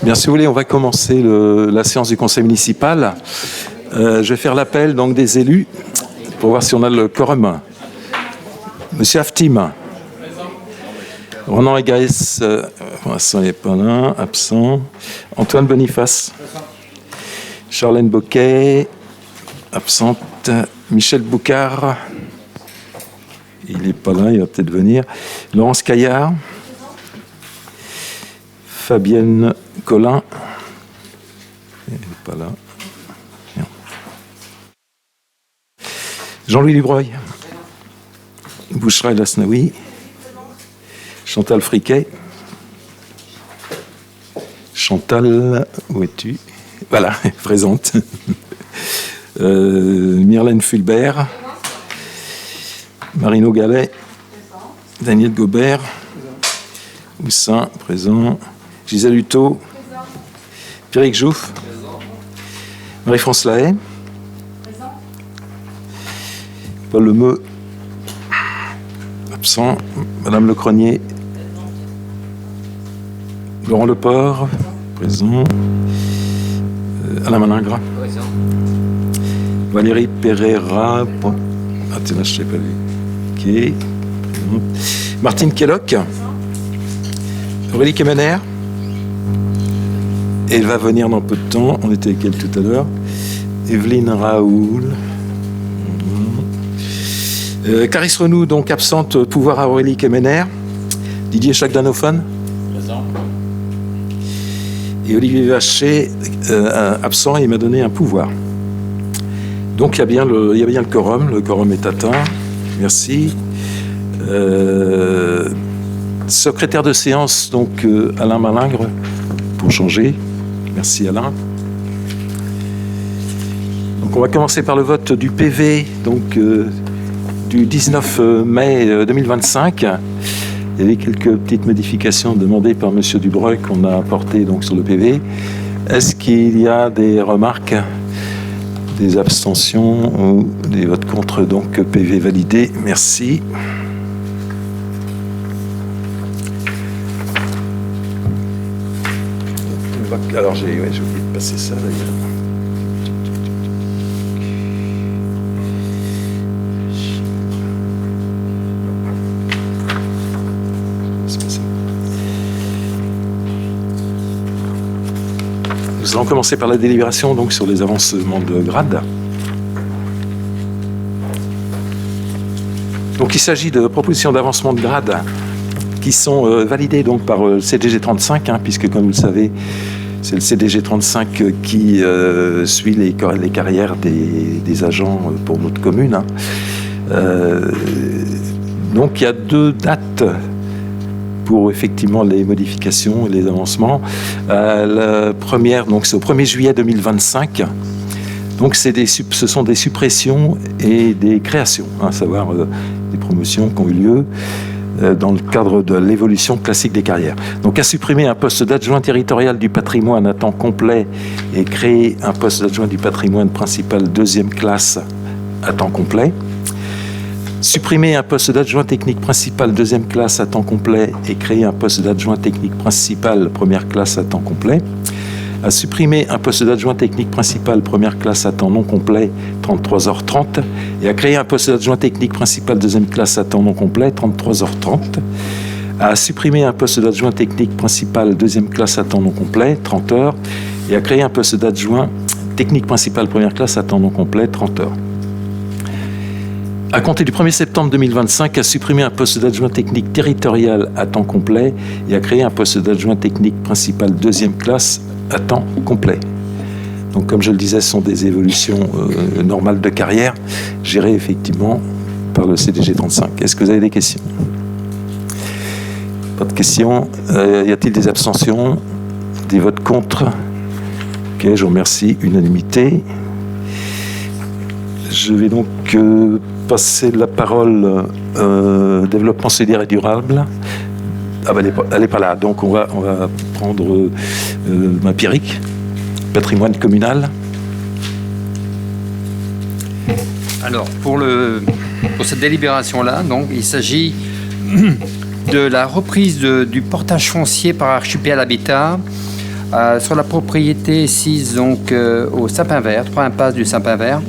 Bien, si vous voulez, on va commencer la séance du conseil municipal. Je vais faire l'appel donc des élus pour voir si on a le quorum. Monsieur Aftim. Ronan Egaès, Vincent n'est pas là, absent. Antoine Boniface. Charlène Boquet, absente. Michel Boucard. Il n'est pas là, il va peut-être venir. Laurence Caillard. Fabienne Collin. Il n'est pas là. Non. Jean-Louis Dubreuil. Bouchra El Asnaoui. Chantal Friquet. Chantal, où es-tu? Voilà, présente. Myrlène Fulbert. Marino Gallet. Daniel Gobert. Houssin, présent. Gisèle Hutto. Pierrick Jouff. Marie-France Lahaye. Paul Lemeu. Absent. Madame Lecronier. Laurent Leport. Présent. Alain Malingre. Présent. Valérie Pereira. Ah, tiens, là, je ne l'ai pas vu. Ok. Martine Kellock. Aurélie Kemener. Elle va venir dans peu de temps. On était avec elle tout à l'heure. Evelyne Raoul. Clarisse Renou, donc absente, pouvoir à Aurélie Kemener. Didier Chagdanophone. Présent. Et Olivier Vacher, absent, et il m'a donné un pouvoir. Donc il y a bien le quorum. Le quorum est atteint. Merci. Secrétaire de séance, donc Alain Malingre, pour changer. Merci Alain. Donc on va commencer par le vote du PV, donc du 19 mai 2025. Il y avait quelques petites modifications demandées par M. Dubreuil qu'on a apportées donc sur le PV. Est-ce qu'il y a des remarques, des abstentions ou des votes contre, donc PV validé? Merci. Alors j'ai oublié de passer ça d'ailleurs. Nous allons commencer par la délibération donc sur les avancements de grade. Donc il s'agit de propositions d'avancement de grade qui sont validées donc par le CDG 35, puisque comme vous le savez, c'est le CDG 35 qui suit les carrières des agents pour notre commune. Donc il y a 2 dates pour effectivement les modifications et les avancements. La première, donc c'est au 1er juillet 2025. Donc ce sont des suppressions et des créations, à savoir des promotions qui ont eu lieu dans le cadre de l'évolution classique des carrières. Donc à supprimer un poste d'adjoint territorial du patrimoine à temps complet et créer un poste d'adjoint du patrimoine principal 2e classe à temps complet. Supprimer un poste d'adjoint technique principal 2e classe à temps complet et créer un poste d'adjoint technique principal 1re classe à temps complet. À supprimer un poste d'adjoint technique principal 1re classe à temps non complet 33h30 et à créer un poste d'adjoint technique principal 2e classe à temps non complet 33h30. À supprimer un poste d'adjoint technique principal 2e classe à temps non complet 30h et à créer un poste d'adjoint technique principal 1re classe à temps non complet 30h. À compter du 1er septembre 2025, à supprimer un poste d'adjoint technique territorial à temps complet et à créer un poste d'adjoint technique principal 2e classe à temps complet. Donc, comme je le disais, ce sont des évolutions normales de carrière, gérées effectivement par le CDG 35. Est-ce que vous avez des questions? Pas de questions. Y a-t-il des abstentions? Des votes contre? Ok, je vous remercie. Unanimité. Je vais donc passer la parole développement solidaire et durable. Ah ben elle n'est pas là, donc on va prendre ma Pierrick, patrimoine communal. Alors pour cette délibération-là, donc il s'agit de la reprise du portage foncier par Archipel Habitat sur la propriété sise donc au Sapin-Vert, 3 impasse du Sapin-Vert,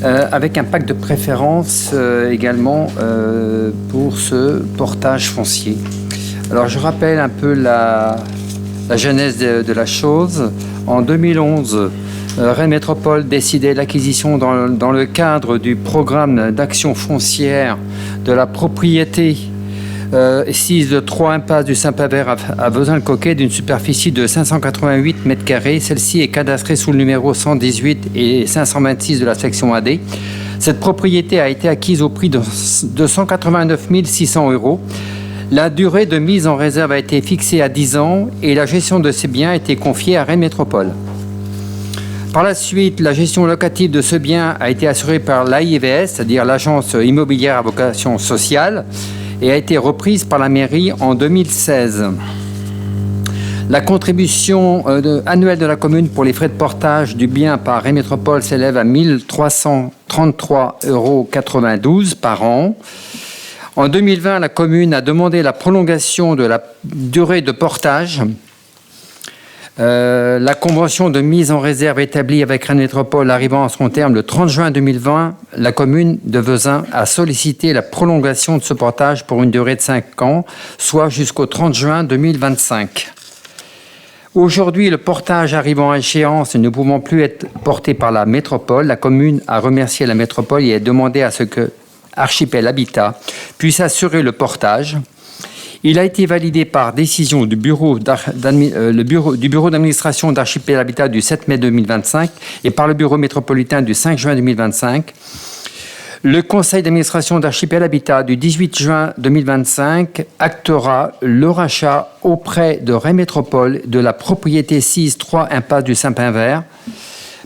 avec un pacte de préférence également pour ce portage foncier. Alors je rappelle un peu la genèse de la chose. En 2011, Rennes Métropole décidait l'acquisition dans le cadre du programme d'action foncière de la propriété sise de 3 impasse du Sapin-Vert à Vezin-le-Coquet d'une superficie de 588 m². Celle-ci est cadastrée sous le numéro 118 et 526 de la section AD. Cette propriété a été acquise au prix de 189 600 €. La durée de mise en réserve a été fixée à 10 ans et la gestion de ces biens a été confiée à Rennes Métropole. Par la suite, la gestion locative de ce bien a été assurée par l'AIVS, c'est-à-dire l'agence immobilière à vocation sociale, et a été reprise par la mairie en 2016. La contribution annuelle de la commune pour les frais de portage du bien par Rennes Métropole s'élève à 1 333,92 € par an. En 2020, la commune a demandé la prolongation de la durée de portage. La convention de mise en réserve établie avec Rennes Métropole arrivant à son terme le 30 juin 2020, la commune de Vezin a sollicité la prolongation de ce portage pour une durée de 5 ans, soit jusqu'au 30 juin 2025. Aujourd'hui, le portage arrivant à échéance et ne pouvant plus être porté par la métropole, la commune a remercié la métropole et a demandé à ce que Archipel Habitat puisse assurer le portage. Il a été validé par décision du bureau d'administration d'Archipel Habitat du 7 mai 2025 et par le bureau métropolitain du 5 juin 2025. Le conseil d'administration d'Archipel Habitat du 18 juin 2025 actera le rachat auprès de Rennes Métropole de la propriété 6-3 impasse du Sapin-Vert.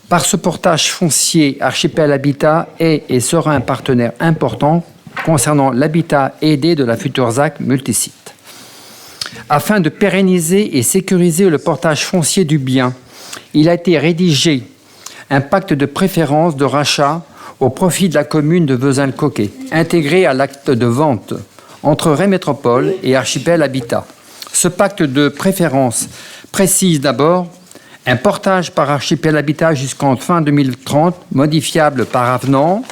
Par ce portage foncier, Archipel Habitat est et sera un partenaire important concernant l'habitat aidé de la future ZAC multisite. Afin de pérenniser et sécuriser le portage foncier du bien, il a été rédigé un pacte de préférence de rachat au profit de la commune de Vezin-le-Coquet, intégré à l'acte de vente entre Rennes Métropole et Archipel Habitat. Ce pacte de préférence précise d'abord un portage par Archipel Habitat jusqu'en fin 2030, modifiable par avenant.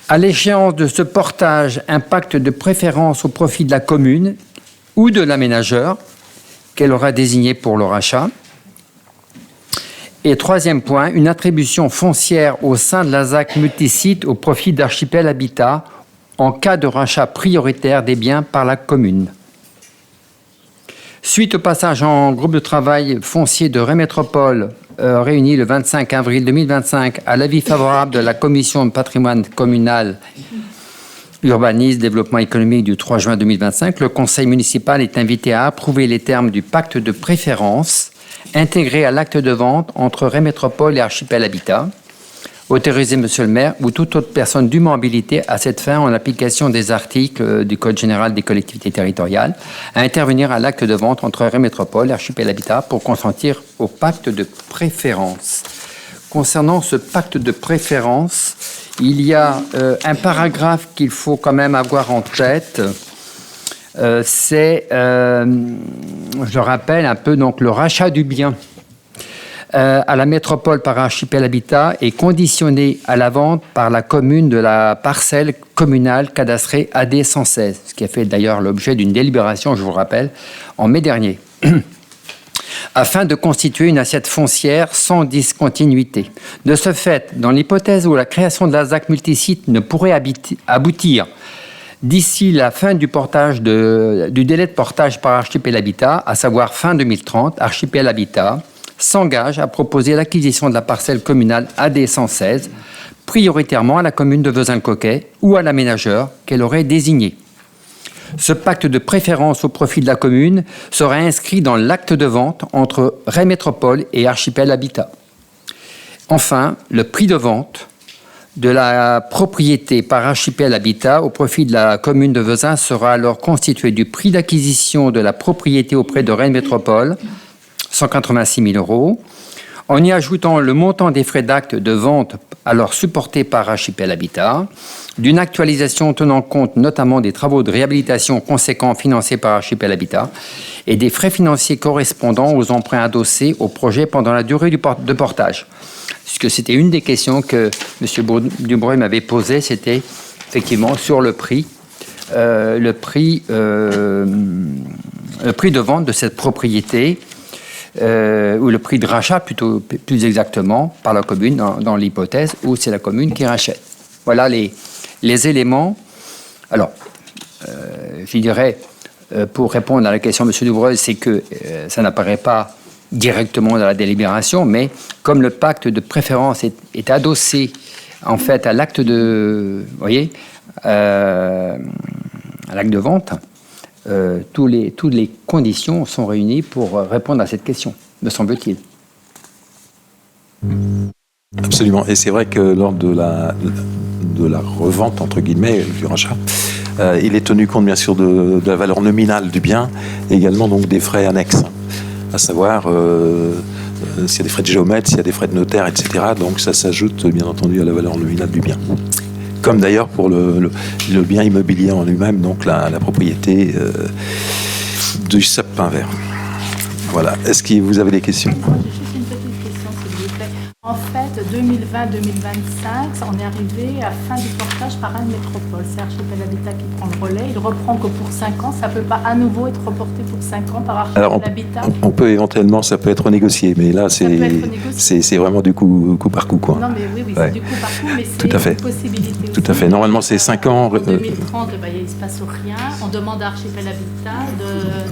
À l'échéance de ce portage, un pacte de préférence au profit de la commune ou de l'aménageur qu'elle aura désigné pour le rachat. Et troisième point, une attribution foncière au sein de la ZAC multisite au profit d'Archipel Habitat en cas de rachat prioritaire des biens par la commune. Suite au passage en groupe de travail foncier de Rennes Métropole, réuni le 25 avril 2025 à l'avis favorable de la commission de patrimoine communal, urbanisme, développement économique du 3 juin 2025, le conseil municipal est invité à approuver les termes du pacte de préférence intégré à l'acte de vente entre Rennes Métropole et Archipel Habitat. Autoriser Monsieur le maire ou toute autre personne dûment habilitée à cette fin en application des articles du Code général des collectivités territoriales à intervenir à l'acte de vente entre Rennes Métropole et Archipel Habitat pour consentir au pacte de préférence. Concernant ce pacte de préférence, il y a un paragraphe qu'il faut quand même avoir en tête. C'est, je rappelle un peu, donc le rachat du bien à la métropole par Archipel Habitat est conditionné à la vente par la commune de la parcelle communale cadastrée AD 116, ce qui a fait d'ailleurs l'objet d'une délibération, je vous rappelle, en mai dernier, afin de constituer une assiette foncière sans discontinuité. De ce fait, dans l'hypothèse où la création de la ZAC multisite ne pourrait aboutir d'ici la fin du délai de portage par Archipel Habitat, à savoir fin 2030, Archipel Habitat s'engage à proposer l'acquisition de la parcelle communale AD 116, prioritairement à la commune de Vezin-le-Coquet ou à l'aménageur qu'elle aurait désigné. Ce pacte de préférence au profit de la commune sera inscrit dans l'acte de vente entre Rennes Métropole et Archipel Habitat. Enfin, le prix de vente de la propriété par Archipel Habitat au profit de la commune de Vezin sera alors constitué du prix d'acquisition de la propriété auprès de Rennes Métropole, 186 000 €, en y ajoutant le montant des frais d'acte de vente alors supportés par Archipel Habitat, d'une actualisation tenant compte notamment des travaux de réhabilitation conséquents financés par Archipel Habitat et des frais financiers correspondant aux emprunts adossés au projet pendant la durée de portage. Puisque c'était une des questions que M. Dubreuil m'avait posées, c'était effectivement sur le prix de vente de cette propriété, ou le prix de rachat, plus exactement, par la commune, dans l'hypothèse où c'est la commune qui rachète. Voilà les éléments. Alors, je dirais, pour répondre à la question de M. Dubreuil, c'est que ça n'apparaît pas directement dans la délibération, mais comme le pacte de préférence est adossé, en fait, à l'acte de... Vous voyez, à l'acte de vente, toutes les conditions sont réunies pour répondre à cette question, me semble-t-il. Absolument. Et c'est vrai que lors de la revente, entre guillemets, du rachat, il est tenu compte, bien sûr, de la valeur nominale du bien, et également donc des frais annexes, à savoir s'il y a des frais de géomètre, s'il y a des frais de notaire, etc. Donc ça s'ajoute, bien entendu, à la valeur nominale du bien. Comme d'ailleurs pour le bien immobilier en lui-même, donc la propriété du sapin vert. Voilà. Est-ce que vous avez des questions ? Juste une petite question, s'il vous plaît. En fait, 2020-2025, on est arrivé à fin du portage par Rennes Métropole. C'est Archipel Habitat qui prend le relais. Il reprend que pour 5 ans. Ça ne peut pas à nouveau être reporté pour 5 ans par Archipel Habitat. On peut éventuellement, ça peut être négocié, mais là, c'est vraiment du coup par coup, quoi. Non, mais oui, c'est du coup par coup, mais c'est une possibilité. Tout à fait. Normalement, c'est 5 ans. En 2030, il ne se passe rien. On demande à Archipel Habitat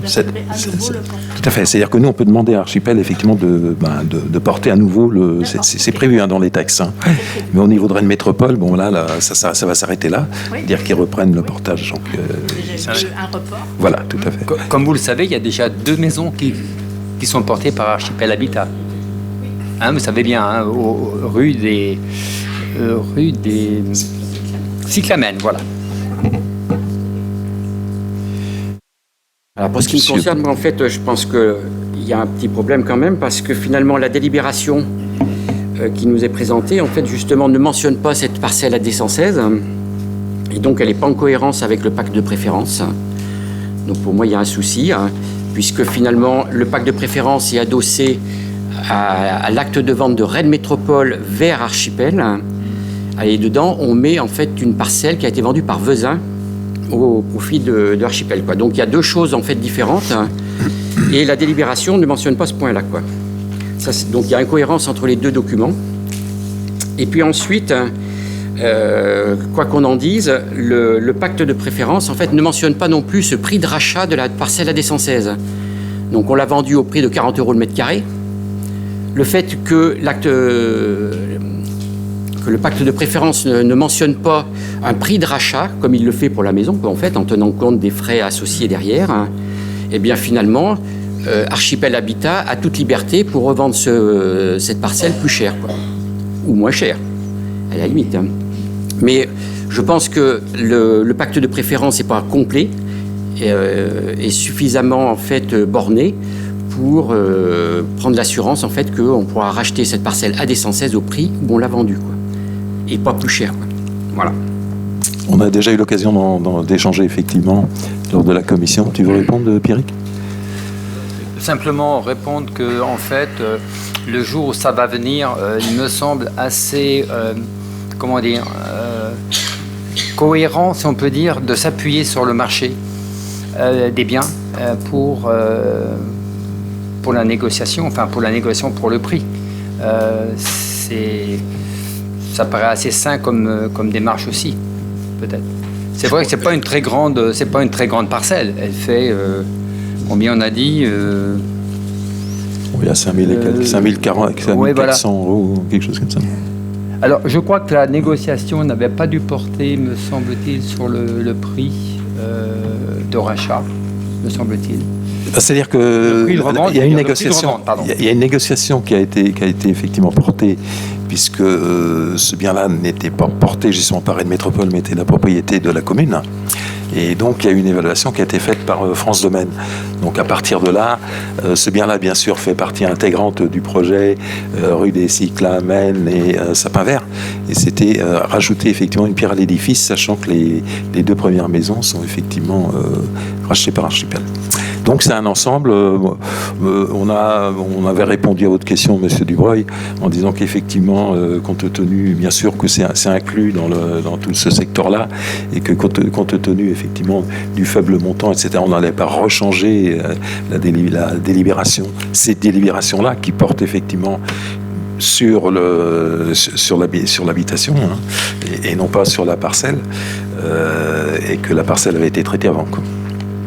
d'assurer à nouveau le portage. Tout à fait. C'est-à-dire que nous, on peut demander à Archipel, effectivement, de porter à nouveau le... C'est prévu dans les textes. Hein. Mais au niveau de Rennes Métropole, bon, là ça va s'arrêter là. C'est-à-dire qu'ils reprennent le portage. Donc, déjà eu un report. Voilà, tout à fait. Comme vous le savez, il y a déjà 2 maisons qui sont portées par Archipel Habitat. Hein, vous savez bien, hein, rue des Cyclamènes, voilà. Alors pour ce qui me concerne, moi, en fait, je pense qu'il y a un petit problème quand même, parce que finalement, la délibération qui nous est présentée, en fait, justement, ne mentionne pas cette parcelle AD116, et donc elle n'est pas en cohérence avec le pacte de préférence. Donc pour moi, il y a un souci, hein, puisque finalement, le pacte de préférence est adossé à l'acte de vente de Rennes Métropole vers Archipel. Et dedans, on met en fait une parcelle qui a été vendue par Vezin au profit de Archipel, quoi. Donc il y a 2 choses en fait différentes, et la délibération ne mentionne pas ce point-là, quoi. Donc il y a incohérence entre les 2 documents. Et puis ensuite, quoi qu'on en dise, le pacte de préférence en fait ne mentionne pas non plus ce prix de rachat de la parcelle AD116. Donc on l'a vendu au prix de 40 € le mètre carré. Le fait que le pacte de préférence ne mentionne pas un prix de rachat, comme il le fait pour la maison, en fait, en tenant compte des frais associés derrière, hein, et bien finalement, Archipel Habitat a toute liberté pour revendre cette parcelle plus chère, quoi, ou moins chère, à la limite. Hein. Mais je pense que le pacte de préférence n'est pas complet et suffisamment en fait borné pour prendre l'assurance en fait qu'on pourra racheter cette parcelle AD116 au prix où on l'a vendue, quoi. Et pas plus cher, quoi. Voilà. On a déjà eu l'occasion d'échanger effectivement lors de la commission. Tu veux répondre, Pierrick ? Simplement répondre que en fait, le jour où ça va venir, il me semble assez, cohérent, si on peut dire, de s'appuyer sur le marché des biens pour la négociation, pour le prix. Ça paraît assez sain comme démarche aussi, peut-être. C'est vrai que c'est pas une très grande parcelle. Elle fait combien on a dit Oui, à 5 000 et quelques, 5 400 €, quelque chose comme ça. Alors, je crois que la négociation n'avait pas dû porter, me semble-t-il, sur le prix de rachat, me semble-t-il. C'est-à-dire que il y a une négociation qui a été effectivement portée, puisque ce bien-là n'était pas porté justement par Rennes Métropole, mais était la propriété de la commune. Et donc, il y a une évaluation qui a été faite par France Domaine. Donc, à partir de là, ce bien-là, bien sûr, fait partie intégrante du projet rue des Cyclas, Maine et Sapin-Vert. Et c'était rajouter effectivement une pierre à l'édifice, sachant que les 2 premières maisons sont effectivement rachetées par Archipel. Donc c'est un ensemble. On avait répondu à votre question, Monsieur Dubreuil, en disant qu'effectivement, compte tenu, bien sûr, que c'est inclus dans tout ce secteur-là, et que compte tenu effectivement du faible montant, etc., on n'allait pas rechanger la délibération. Ces délibérations-là qui portent effectivement sur l'habitation, et non pas sur la parcelle, et que la parcelle avait été traitée avant, quoi.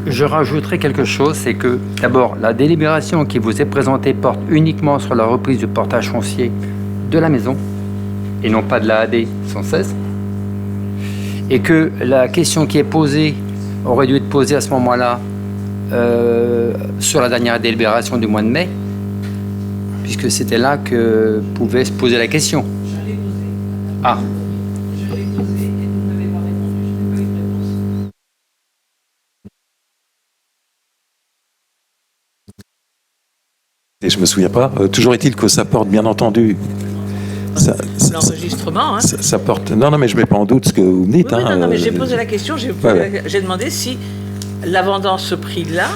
Je rajouterai quelque chose, c'est que d'abord, la délibération qui vous est présentée porte uniquement sur la reprise du portage foncier de la maison et non pas de la AD 116. Et que la question qui est posée aurait dû être posée à ce moment-là sur la dernière délibération du mois de mai, puisque c'était là que pouvait se poser la question. Je l'ai posée. Ah. Je l'ai posée et vous ne m'avez pas répondu. Je n'ai pas eu de réponse. Et je me souviens pas. Toujours est-il que ça porte, bien entendu. L'enregistrement, hein. Ça porte. Non, mais je mets pas en doute ce que vous me dites. Oui, non, mais j'ai posé la question. J'ai demandé si, la vendant ce prix-là,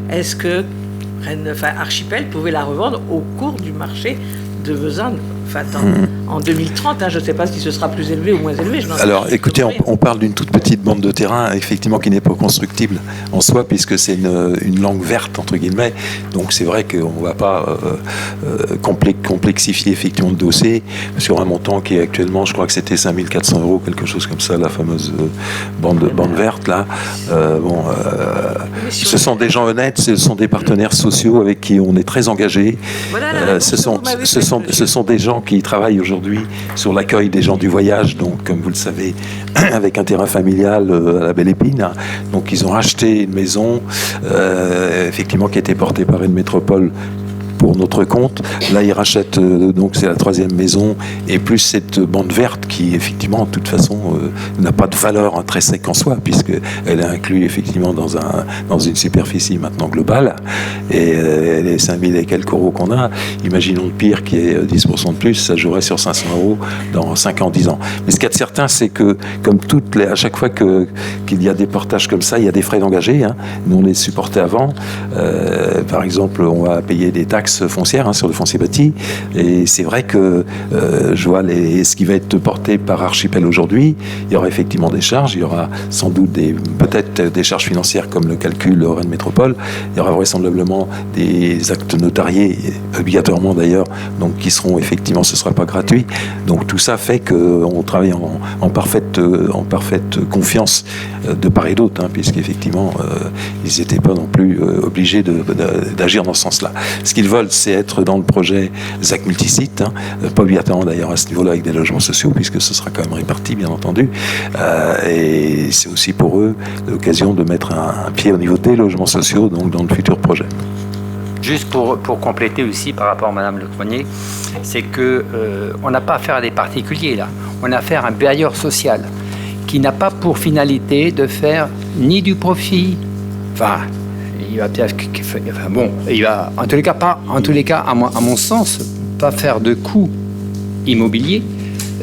est-ce que Archipel pouvait la revendre au cours du marché de Vezin, en 2030, je ne sais pas si ce sera plus élevé ou moins élevé. Alors, écoutez, on parle d'une toute petite bande de terrain, effectivement, qui n'est pas constructible en soi, puisque c'est une langue verte, entre guillemets. Donc, c'est vrai qu'on ne va pas complexifier, effectivement, le dossier sur un montant qui est actuellement, je crois que c'était 5 400 €, quelque chose comme ça, la fameuse bande verte, là. Ce sont des gens honnêtes, ce sont des partenaires sociaux avec qui on est très engagés. Voilà, ce sont des gens qui travaillent aujourd'hui sur l'accueil des gens du voyage, donc comme vous le savez, avec un terrain familial à la Belle Épine. Donc ils ont acheté une maison, effectivement, qui était portée par une métropole pour notre compte. Là, ils rachètent, donc c'est la 3e maison, et plus cette bande verte qui, effectivement, de toute façon, n'a pas de valeur intrinsèque en soi, puisqu'elle est inclue, effectivement, dans une superficie maintenant globale, et les 5 000 et quelques euros qu'on a, imaginons le pire qui est 10% de plus, ça jouerait sur 500 € dans 5 ans, 10 ans. Mais ce qu'il y a de certain, c'est que, comme à chaque fois qu'il y a des portages comme ça, il y a des frais d'engagés. Nous, on les supportait avant. Par exemple, on va payer des taxes foncières sur le foncier bâti, et c'est vrai que je vois ce qui va être porté par Archipel aujourd'hui. Il y aura effectivement des charges, il y aura sans doute peut-être des charges financières comme le calcul Rennes Métropole, il y aura vraisemblablement des actes notariés, obligatoirement d'ailleurs, donc qui seront effectivement, ce ne sera pas gratuit. Donc tout ça fait qu'on travaille en parfaite confiance de part et d'autre, puisqu'effectivement ils n'étaient pas non plus obligés d'agir dans ce sens-là. Ce qu'ils veulent, c'est être dans le projet ZAC multisite, pas obligatoirement d'ailleurs à ce niveau-là avec des logements sociaux, puisque ce sera quand même réparti, bien entendu. Et c'est aussi pour eux l'occasion de mettre un pied au niveau des logements sociaux, donc dans le futur projet. Juste pour compléter aussi par rapport à Madame Lecronier, c'est que on n'a pas affaire à des particuliers là, on a affaire à un bailleur social qui n'a pas pour finalité de faire ni du profit, il va en tous les cas, à mon sens, pas faire de coûts immobiliers.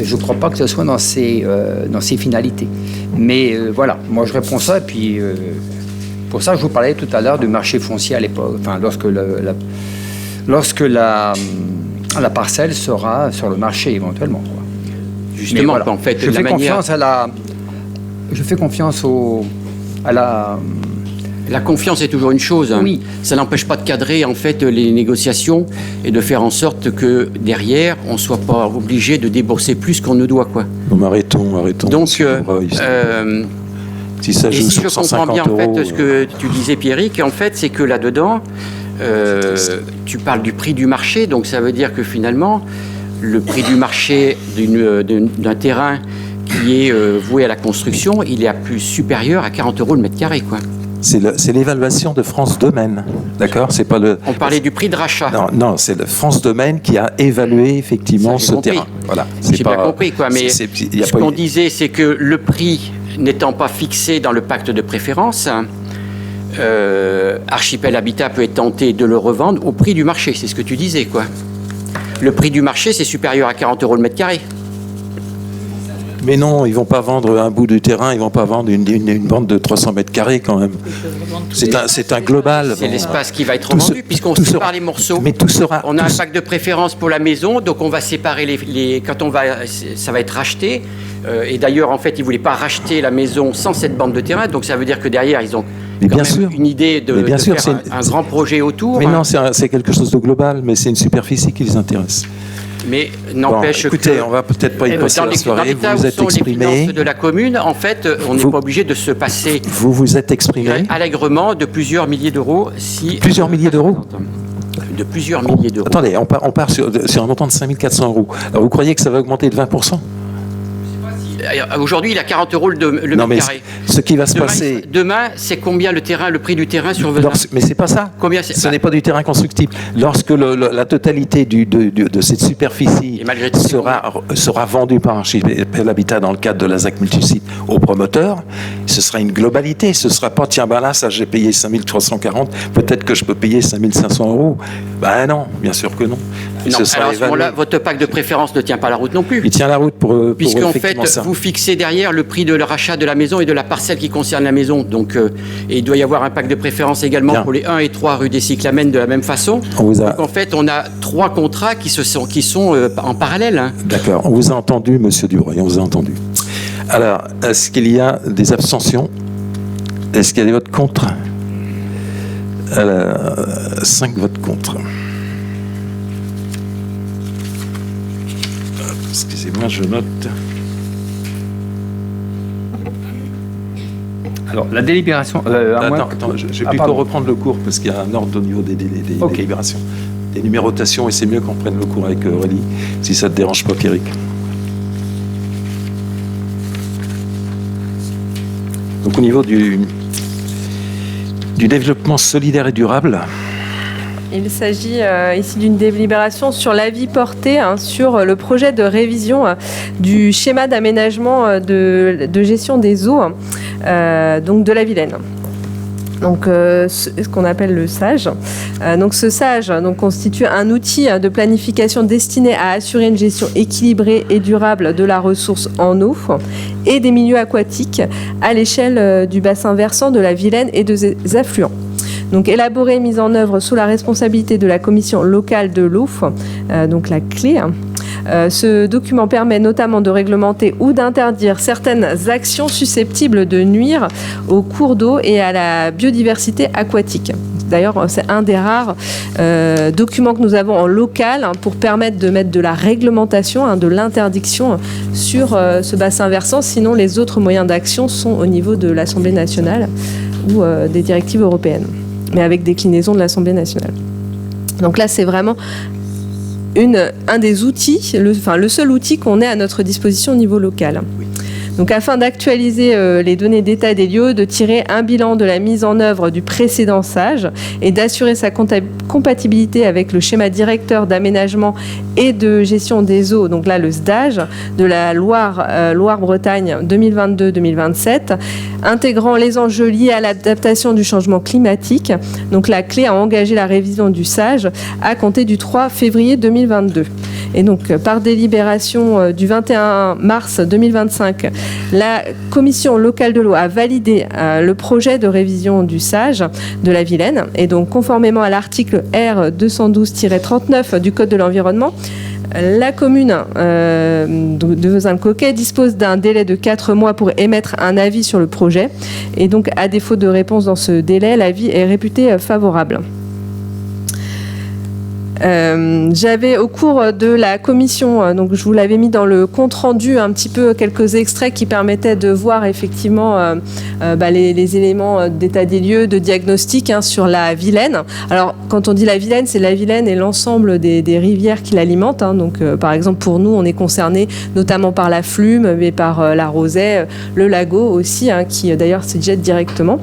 Je ne crois pas que ce soit dans ses finalités. Mais voilà, moi je réponds ça, et puis pour ça je vous parlais tout à l'heure du marché foncier à l'époque, lorsque la parcelle sera sur le marché éventuellement, quoi. Justement, voilà, en fait, je fais confiance à la. La confiance est toujours une chose. Oui. Ça n'empêche pas de cadrer en fait les négociations et de faire en sorte que derrière on soit pas obligé de débourser plus qu'on ne doit, quoi. Non, arrêtons. Donc si ça joue sur je comprends 150 bien en fait €, ce que tu disais, Pierrick, en fait c'est que là-dedans tu parles du prix du marché, donc ça veut dire que finalement le prix du marché d'un terrain qui est voué à la construction, il est à plus supérieur à 40 € le mètre carré, quoi. C'est l'évaluation de France Domaine, d'accord ? C'est pas On parlait du prix de rachat. Non, c'est le France Domaine qui a évalué effectivement ce terrain. Voilà. J'ai bien compris, quoi. Mais ce qu'on disait, c'est que le prix n'étant pas fixé dans le pacte de préférence, Archipel Habitat peut être tenté de le revendre au prix du marché. C'est ce que tu disais, quoi. Le prix du marché, c'est supérieur à 40 € le mètre carré. Mais non, ils vont pas vendre un bout du terrain, ils vont pas vendre une bande de 300 mètres carrés quand même. C'est un global. C'est l'espace qui va être Tout revendu, puisqu'on tout sépare sera- les morceaux. Mais tout sera. On a tout- un pacte de préférence pour la maison, donc on va séparer quand ça va être racheté. Et d'ailleurs, en fait, ils ne voulaient pas racheter la maison sans cette bande de terrain, donc ça veut dire que derrière, ils ont Mais quand bien même sûr. une idée de, Mais bien de sûr, faire un grand projet autour. Mais non, c'est quelque chose de global, mais c'est une superficie qui les intéresse. Mais Bon, n'empêche écoutez, que on va peut-être pas y passer dans la les soirée. l'État Vous vous où êtes sont les exprimé. finances de la commune, en fait, on n'est Vous- pas obligé de se passer Vous vous êtes exprimé. allègrement de plusieurs milliers d'euros. Plusieurs milliers d'euros. De plusieurs milliers d'euros. Attendez, on part sur un montant de 5 400 €. Alors vous croyez que ça va augmenter de 20%? Aujourd'hui, il a 40 € le Non, mètre mais carré. ce qui va se passer. Demain, c'est combien le prix du terrain sur Venin? Mais c'est pas ça. Combien Ce n'est pas du terrain constructible. Lorsque la totalité de cette superficie Et malgré tout, sera vendue par Archipel Habitat dans le cadre de la ZAC multisite au promoteur, ce sera une globalité. Ce ne sera pas, tiens, ben là, ça j'ai payé 5 340, peut-être que je peux payer 5 500 €. Ben non, bien sûr que non. Non, Ce sera alors à ce moment-là, évalué. votre pacte de préférence ne tient pas la route non plus. Il tient la route pour Puisqu'en fait, effectivement ça. vous fixez derrière le prix de le rachat de la maison et de la parcelle qui concerne la maison. Donc, et il doit y avoir un pacte de préférence également Bien. pour les 1 et 3 rue des Cyclamènes de la même façon. On vous a- Donc en fait, on a 3 contrats qui sont en parallèle. Hein. D'accord, on vous a entendu, Monsieur Dubreuil, on vous a entendu. Alors, est-ce qu'il y a des abstentions? Est-ce qu'il y a des votes contre? Alors, 5 votes contre. Excusez-moi, je note. Alors, la délibération... à moins- Attends, je vais Ah, plutôt pardon. reprendre le cours parce qu'il y a un ordre au niveau des Ok. délibérations, des numérotations, et c'est mieux qu'on prenne le cours avec Aurélie, si ça ne te dérange pas, Pierrick. Donc au niveau du développement solidaire et durable, Il s'agit ici d'une délibération sur l'avis porté sur le projet de révision du schéma d'aménagement de gestion des eaux donc de la Vilaine. Donc, ce qu'on appelle le SAGE. Donc, ce SAGE constitue un outil de planification destiné à assurer une gestion équilibrée et durable de la ressource en eau et des milieux aquatiques à l'échelle du bassin versant de la Vilaine et de ses affluents. Donc, élaboré et mis en œuvre sous la responsabilité de la commission locale de l'eau, donc la CLE. Ce document permet notamment de réglementer ou d'interdire certaines actions susceptibles de nuire aux cours d'eau et à la biodiversité aquatique. D'ailleurs, c'est un des rares documents que nous avons en local pour permettre de mettre de la réglementation, de l'interdiction sur ce bassin versant. Sinon, les autres moyens d'action sont au niveau de l'Assemblée nationale ou des directives européennes, mais avec déclinaison de l'Assemblée nationale. Donc là, c'est vraiment un des outils, le seul outil qu'on ait à notre disposition au niveau local. Donc, afin d'actualiser les données d'état des lieux, de tirer un bilan de la mise en œuvre du précédent SAGE et d'assurer sa compatibilité avec le schéma directeur d'aménagement et de gestion des eaux, donc là le SDAGE, de la Loire-Bretagne 2022-2027, intégrant les enjeux liés à l'adaptation du changement climatique. Donc la CLE a engagé la révision du SAGE à compter du 3 février 2022. Et donc, par délibération du 21 mars 2025, la commission locale de l'eau a validé le projet de révision du SAGE de la Vilaine. Et donc, conformément à l'article R 212-39 du Code de l'environnement, la commune de Vezin-le-Coquet dispose d'un délai de 4 mois pour émettre un avis sur le projet. Et donc, à défaut de réponse dans ce délai, l'avis est réputé favorable. J'avais au cours de la commission, donc je vous l'avais mis dans le compte rendu un petit peu quelques extraits qui permettaient de voir effectivement les éléments d'état des lieux, de diagnostic sur la Vilaine. Alors quand on dit la Vilaine, c'est la Vilaine et l'ensemble des rivières qui l'alimentent. Donc par exemple pour nous, on est concerné notamment par la Flume, mais par la Rosée, le Lago aussi, qui d'ailleurs se jette directement.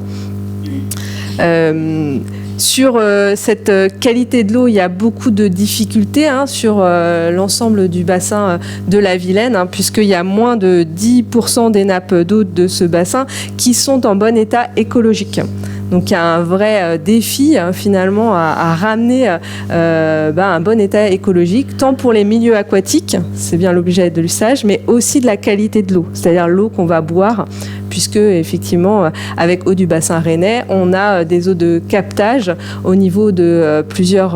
Sur cette qualité de l'eau, il y a beaucoup de difficultés sur l'ensemble du bassin de la Vilaine, puisqu'il y a moins de 10% des nappes d'eau de ce bassin qui sont en bon état écologique. Donc il y a un vrai défi finalement à ramener un bon état écologique, tant pour les milieux aquatiques, c'est bien l'objet de l'usage, mais aussi de la qualité de l'eau, c'est-à-dire l'eau qu'on va boire, puisque effectivement avec eau du bassin rennais, on a des eaux de captage au niveau de plusieurs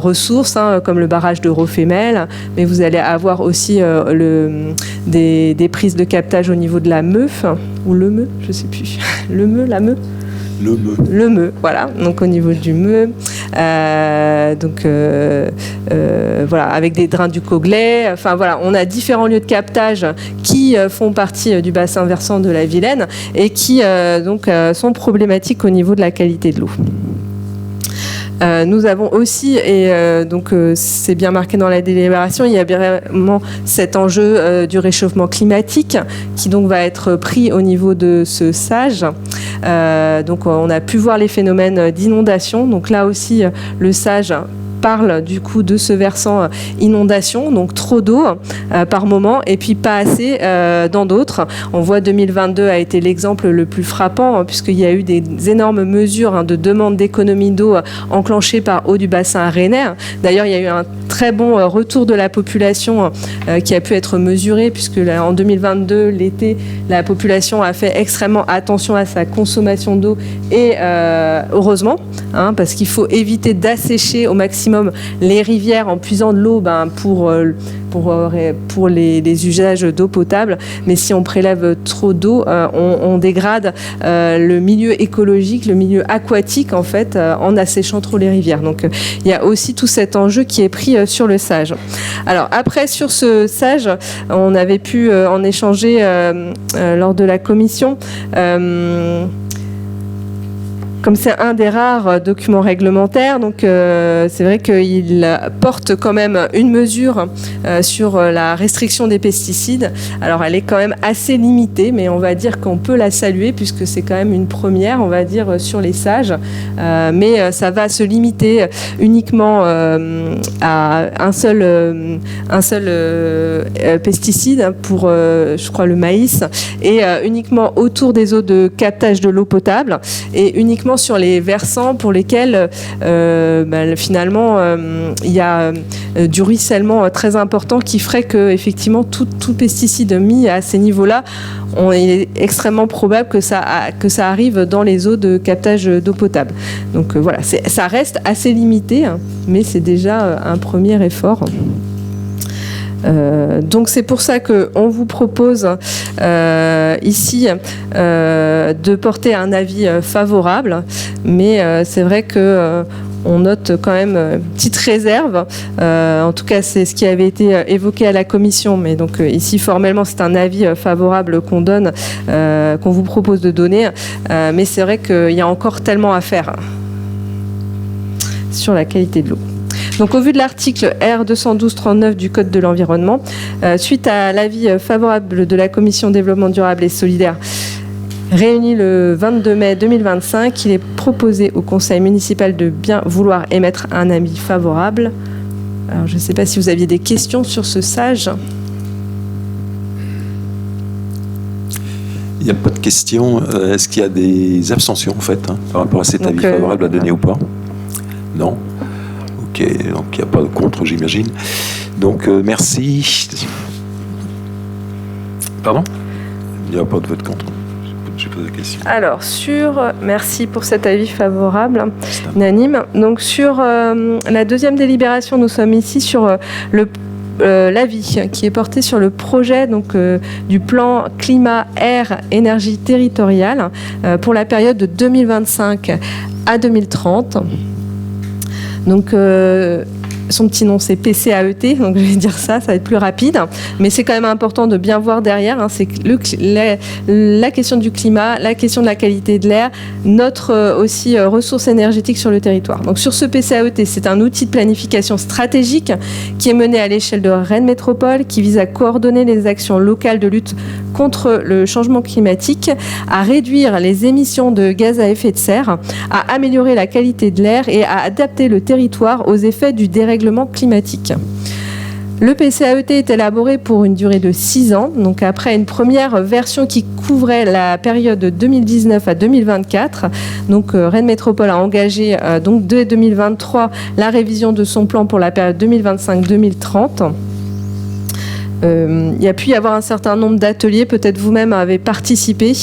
ressources, comme le barrage de Rofemel, mais vous allez avoir aussi des prises de captage au niveau de la Meuf, ou le Meu, je ne sais plus, le Meu. Le Meu, voilà, donc au niveau du Meu, voilà, avec des drains du Coglet, enfin voilà, on a différents lieux de captage qui font partie du bassin versant de la Vilaine et qui sont problématiques au niveau de la qualité de l'eau. Nous avons aussi, c'est bien marqué dans la délibération, il y a vraiment cet enjeu du réchauffement climatique qui donc va être pris au niveau de ce SAGE. On a pu voir les phénomènes d'inondation. Donc là aussi, le SAGE parle du coup de ce versant inondation, donc trop d'eau par moment et puis pas assez dans d'autres. On voit 2022 a été l'exemple le plus frappant puisqu'il y a eu des énormes mesures de demande d'économie d'eau enclenchées par eau du bassin rennais. D'ailleurs, il y a eu un très bon retour de la population qui a pu être mesuré puisque en 2022, l'été, la population a fait extrêmement attention à sa consommation d'eau et heureusement, parce qu'il faut éviter d'assécher au maximum les rivières en puisant de l'eau pour les usages d'eau potable. Mais si on prélève trop d'eau, on dégrade le milieu écologique, le milieu aquatique en fait, en asséchant trop les rivières. Donc il y a aussi tout cet enjeu qui est pris sur le SAGE. Alors après, sur ce SAGE, on avait pu en échanger lors de la commission. Comme c'est un des rares documents réglementaires, donc c'est vrai qu'il porte quand même une mesure sur la restriction des pesticides. Alors elle est quand même assez limitée, mais on va dire qu'on peut la saluer puisque c'est quand même une première, on va dire, sur les SAGE. Mais ça va se limiter uniquement à un seul pesticide pour, je crois, le maïs, et uniquement autour des eaux de captage de l'eau potable, et uniquement sur les versants pour lesquels finalement il y a du ruissellement très important qui ferait que effectivement tout pesticide mis à ces niveaux-là, il est extrêmement probable que ça arrive dans les eaux de captage d'eau potable. Donc voilà, ça reste assez limité, mais c'est déjà un premier effort. Donc c'est pour ça qu'on vous propose ici de porter un avis favorable, mais c'est vrai que on note quand même une petite réserve. En tout cas, c'est ce qui avait été évoqué à la commission, mais donc ici formellement c'est un avis favorable qu'on donne, qu'on vous propose de donner, mais c'est vrai qu'il y a encore tellement à faire sur la qualité de l'eau. Donc, au vu de l'article R212-39 du Code de l'environnement, suite à l'avis favorable de la Commission développement durable et solidaire réunie le 22 mai 2025, il est proposé au Conseil municipal de bien vouloir émettre un avis favorable. Alors, je ne sais pas si vous aviez des questions sur ce SAGE. Il n'y a pas de questions. Est-ce qu'il y a des abstentions, en fait, par rapport à cet avis favorable à donner ou pas? Non. Ok, donc il n'y a pas de contre, j'imagine. Donc, merci. Pardon? Il n'y a pas de vote contre. J'ai posé la question. Alors, merci pour cet avis favorable, unanime. Donc, sur la deuxième délibération, nous sommes ici sur l'avis qui est porté sur le projet du plan climat, air, énergie territoriale pour la période de 2025 à 2030. Donc, son petit nom, c'est PCAET, donc je vais dire ça va être plus rapide. Mais c'est quand même important de bien voir derrière, c'est la question du climat, la question de la qualité de l'air, notre aussi ressources énergétiques sur le territoire. Donc sur ce PCAET, c'est un outil de planification stratégique qui est mené à l'échelle de Rennes Métropole, qui vise à coordonner les actions locales de lutte contre le changement climatique, à réduire les émissions de gaz à effet de serre, à améliorer la qualité de l'air et à adapter le territoire aux effets du dérèglement climatique. Le PCAET est élaboré pour une durée de 6 ans, donc après une première version qui couvrait la période de 2019 à 2024. Donc Rennes Métropole a engagé donc dès 2023 la révision de son plan pour la période 2025-2030. Il y a pu y avoir un certain nombre d'ateliers, peut-être vous-même avez participé,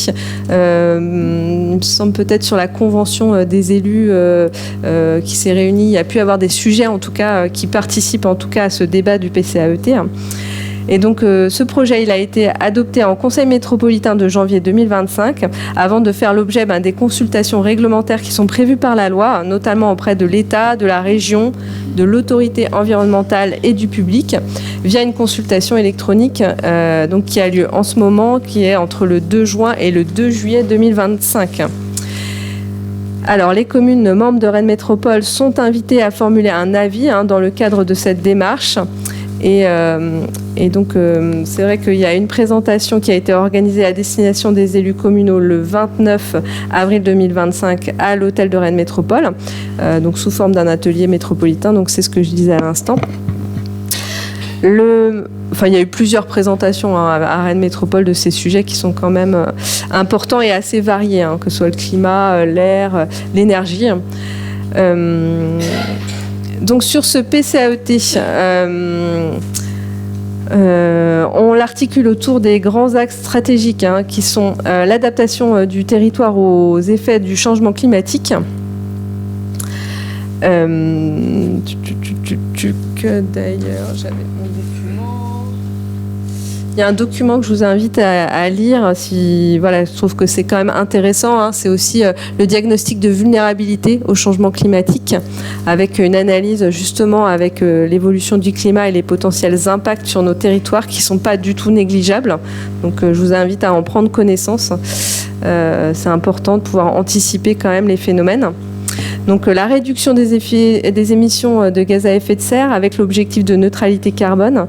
il me semble peut-être sur la convention des élus qui s'est réunie, il y a pu y avoir des sujets en tout cas qui participent en tout cas à ce débat du PCAET. Et donc ce projet il a été adopté en Conseil métropolitain de janvier 2025 avant de faire l'objet des consultations réglementaires qui sont prévues par la loi, notamment auprès de l'État, de la région, de l'autorité environnementale et du public, via une consultation électronique donc, qui a lieu en ce moment, qui est entre le 2 juin et le 2 juillet 2025. Alors, les communes membres de Rennes Métropole sont invitées à formuler un avis dans le cadre de cette démarche. Et donc, c'est vrai qu'il y a une présentation qui a été organisée à destination des élus communaux le 29 avril 2025 à l'hôtel de Rennes Métropole, donc sous forme d'un atelier métropolitain. Donc, c'est ce que je disais à l'instant. Il y a eu plusieurs présentations à Rennes Métropole de ces sujets qui sont quand même importants et assez variés, que ce soit le climat, l'air, l'énergie. Donc sur ce PCAET, on l'articule autour des grands axes stratégiques qui sont l'adaptation du territoire aux effets du changement climatique. D'ailleurs, j'avais mon document. Il y a un document que je vous invite à lire. Je trouve que c'est quand même intéressant. C'est aussi le diagnostic de vulnérabilité au changement climatique, avec une analyse justement avec l'évolution du climat et les potentiels impacts sur nos territoires qui ne sont pas du tout négligeables. Donc, je vous invite à en prendre connaissance. C'est important de pouvoir anticiper quand même les phénomènes. Donc la réduction des émissions de gaz à effet de serre avec l'objectif de neutralité carbone,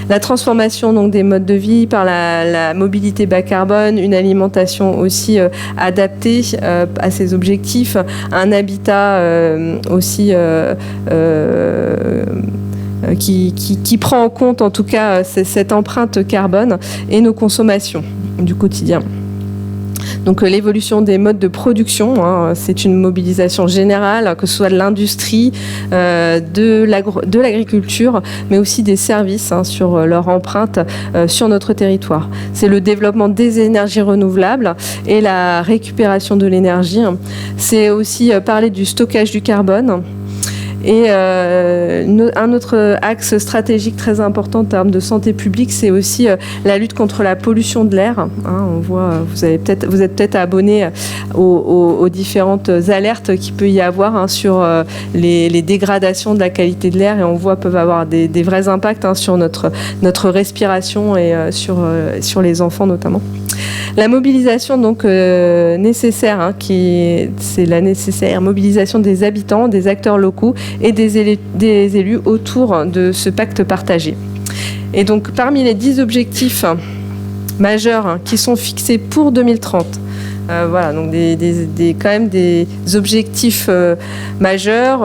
la transformation donc des modes de vie par la mobilité bas carbone, une alimentation aussi adaptée à ces objectifs, un habitat aussi qui prend en compte en tout cas cette empreinte carbone et nos consommations du quotidien. Donc l'évolution des modes de production, c'est une mobilisation générale, que ce soit de l'industrie, de l'agriculture, mais aussi des services sur leur empreinte sur notre territoire. C'est le développement des énergies renouvelables et la récupération de l'énergie. C'est aussi parler du stockage du carbone. Et un autre axe stratégique très important en termes de santé publique, c'est aussi la lutte contre la pollution de l'air. On voit, vous êtes peut-être abonné aux différentes alertes qu'il peut y avoir sur les dégradations de la qualité de l'air, et on voit peuvent avoir des vrais impacts sur notre respiration et sur les enfants notamment. La mobilisation donc nécessaire, c'est la nécessaire mobilisation des habitants, des acteurs locaux et des élus autour de ce pacte partagé. Et donc parmi les 10 objectifs majeurs qui sont fixés pour 2030, donc quand même des objectifs majeurs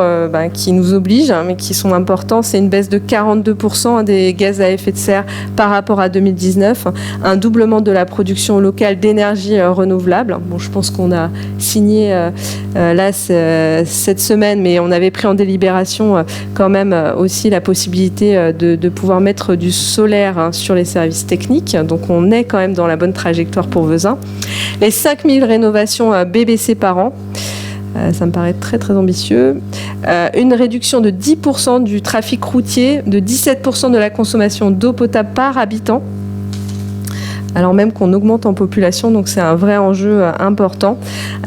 qui nous obligent, mais qui sont importants. C'est une baisse de 42% des gaz à effet de serre par rapport à 2019, un doublement de la production locale d'énergie renouvelable. Bon, je pense qu'on a signé cette semaine, mais on avait pris en délibération quand même aussi la possibilité de pouvoir mettre du solaire sur les services techniques. Donc on est quand même dans la bonne trajectoire pour Vezin. Les 5000 rénovations BBC par an, ça me paraît très très ambitieux. Une réduction de 10% du trafic routier, de 17% de la consommation d'eau potable par habitant, alors même qu'on augmente en population, donc c'est un vrai enjeu important.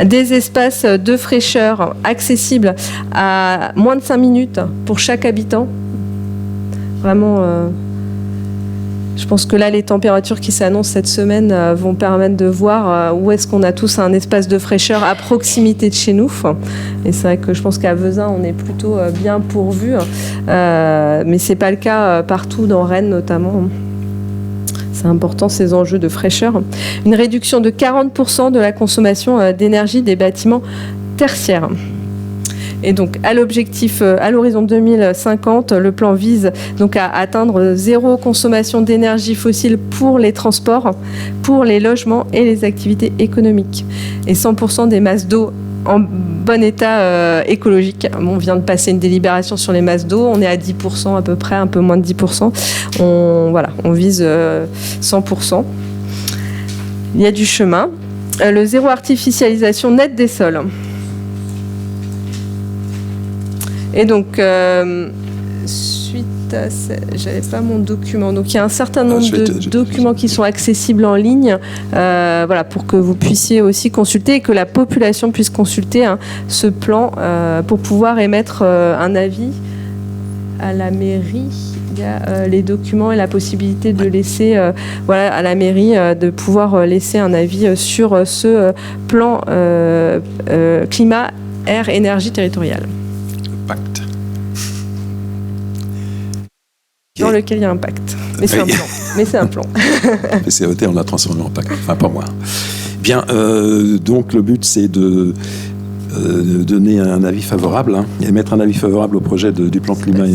Des espaces de fraîcheur accessibles à moins de 5 minutes pour chaque habitant. Vraiment... Je pense que là, les températures qui s'annoncent cette semaine vont permettre de voir où est-ce qu'on a tous un espace de fraîcheur à proximité de chez nous. Et c'est vrai que je pense qu'à Vezin, on est plutôt bien pourvu. Mais ce n'est pas le cas partout dans Rennes, notamment. c'est important ces enjeux de fraîcheur. Une réduction de 40% de la consommation d'énergie des bâtiments tertiaires. Et donc, à l'horizon 2050, le plan vise donc à atteindre 0 consommation d'énergie fossile pour les transports, pour les logements et les activités économiques. Et 100% des masses d'eau en bon état écologique. On vient de passer une délibération sur les masses d'eau. On est à 10% à peu près, un peu moins de 10%. On vise 100%. Il y a du chemin. Le 0 artificialisation nette des sols. Et donc, suite à ça, j'avais pas mon document. Donc, il y a un certain nombre de documents qui sont accessibles en ligne, pour que vous puissiez aussi consulter et que la population puisse consulter ce plan pour pouvoir émettre un avis à la mairie. Il y a les documents et la possibilité de laisser à la mairie de pouvoir laisser un avis sur ce plan climat, air, énergie territoriale. Pacte. Dans lequel il y a un pacte. Mais c'est un plan. Mais c'est un plan. PCAET, on l'a transformé en pacte. Enfin, pas moi. Bien, donc le but, c'est de donner un avis favorable, émettre un avis favorable au projet du plan climat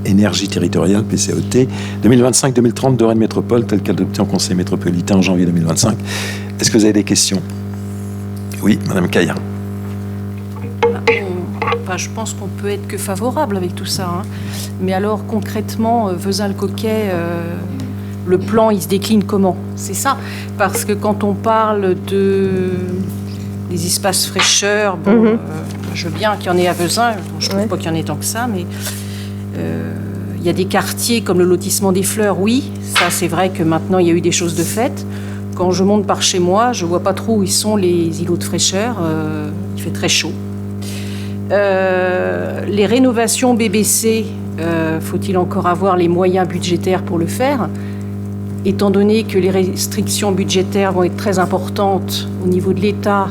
énergie territoriale, PCAET, 2025-2030 de Rennes Métropole, tel qu'adopté en Conseil métropolitain en janvier 2025. Est-ce que vous avez des questions? Oui, Madame Caillat. Je pense qu'on peut être que favorable avec tout ça. Mais alors, concrètement, Vezin-le-Coquet, le plan, il se décline comment? C'est ça. Parce que quand on parle des espaces fraîcheurs, je veux bien qu'il y en ait à Vezin. Je ne trouve pas qu'il y en ait tant que ça, mais il y a des quartiers comme le lotissement des Fleurs, oui. Ça, c'est vrai que maintenant, il y a eu des choses de faites. Quand je monte par chez moi, je ne vois pas trop où ils sont les îlots de fraîcheur. Il fait très chaud. Les rénovations BBC, faut-il encore avoir les moyens budgétaires pour le faire? Étant donné que les restrictions budgétaires vont être très importantes au niveau de l'État,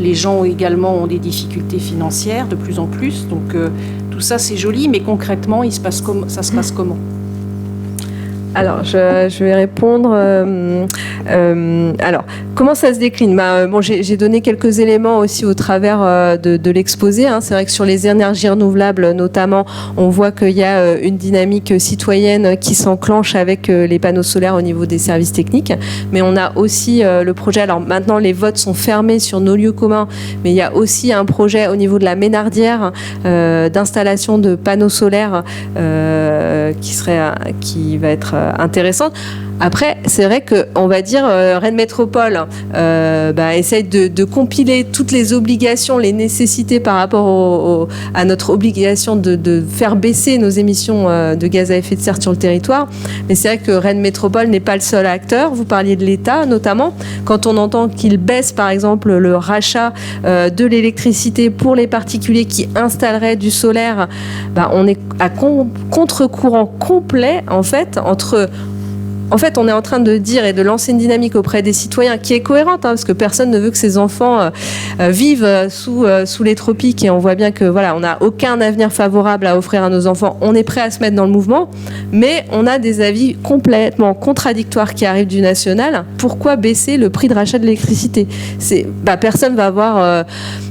les gens également ont des difficultés financières de plus en plus. Donc tout ça c'est joli, mais concrètement, ça se passe comment? Alors, je vais répondre. Alors, comment ça se décline? J'ai donné quelques éléments aussi au travers de l'exposé. C'est vrai que sur les énergies renouvelables, notamment, on voit qu'il y a une dynamique citoyenne qui s'enclenche avec les panneaux solaires au niveau des services techniques. Mais on a aussi le projet. Alors maintenant, les votes sont fermés sur nos lieux communs, mais il y a aussi un projet au niveau de la Ménardière d'installation de panneaux solaires qui va être intéressante. Après, c'est vrai qu'on va dire Rennes Métropole essaye de compiler toutes les obligations, les nécessités par rapport à notre obligation de faire baisser nos émissions de gaz à effet de serre sur le territoire. Mais c'est vrai que Rennes Métropole n'est pas le seul acteur. Vous parliez de l'État, notamment. Quand on entend qu'il baisse, par exemple, le rachat de l'électricité pour les particuliers qui installeraient du solaire, on est à contre-courant complet, en fait, on est en train de dire et de lancer une dynamique auprès des citoyens qui est cohérente, parce que personne ne veut que ses enfants vivent sous les tropiques, et on voit bien que on n'a aucun avenir favorable à offrir à nos enfants. On est prêt à se mettre dans le mouvement, mais on a des avis complètement contradictoires qui arrivent du national. Pourquoi baisser le prix de rachat de l'électricité? Personne va avoir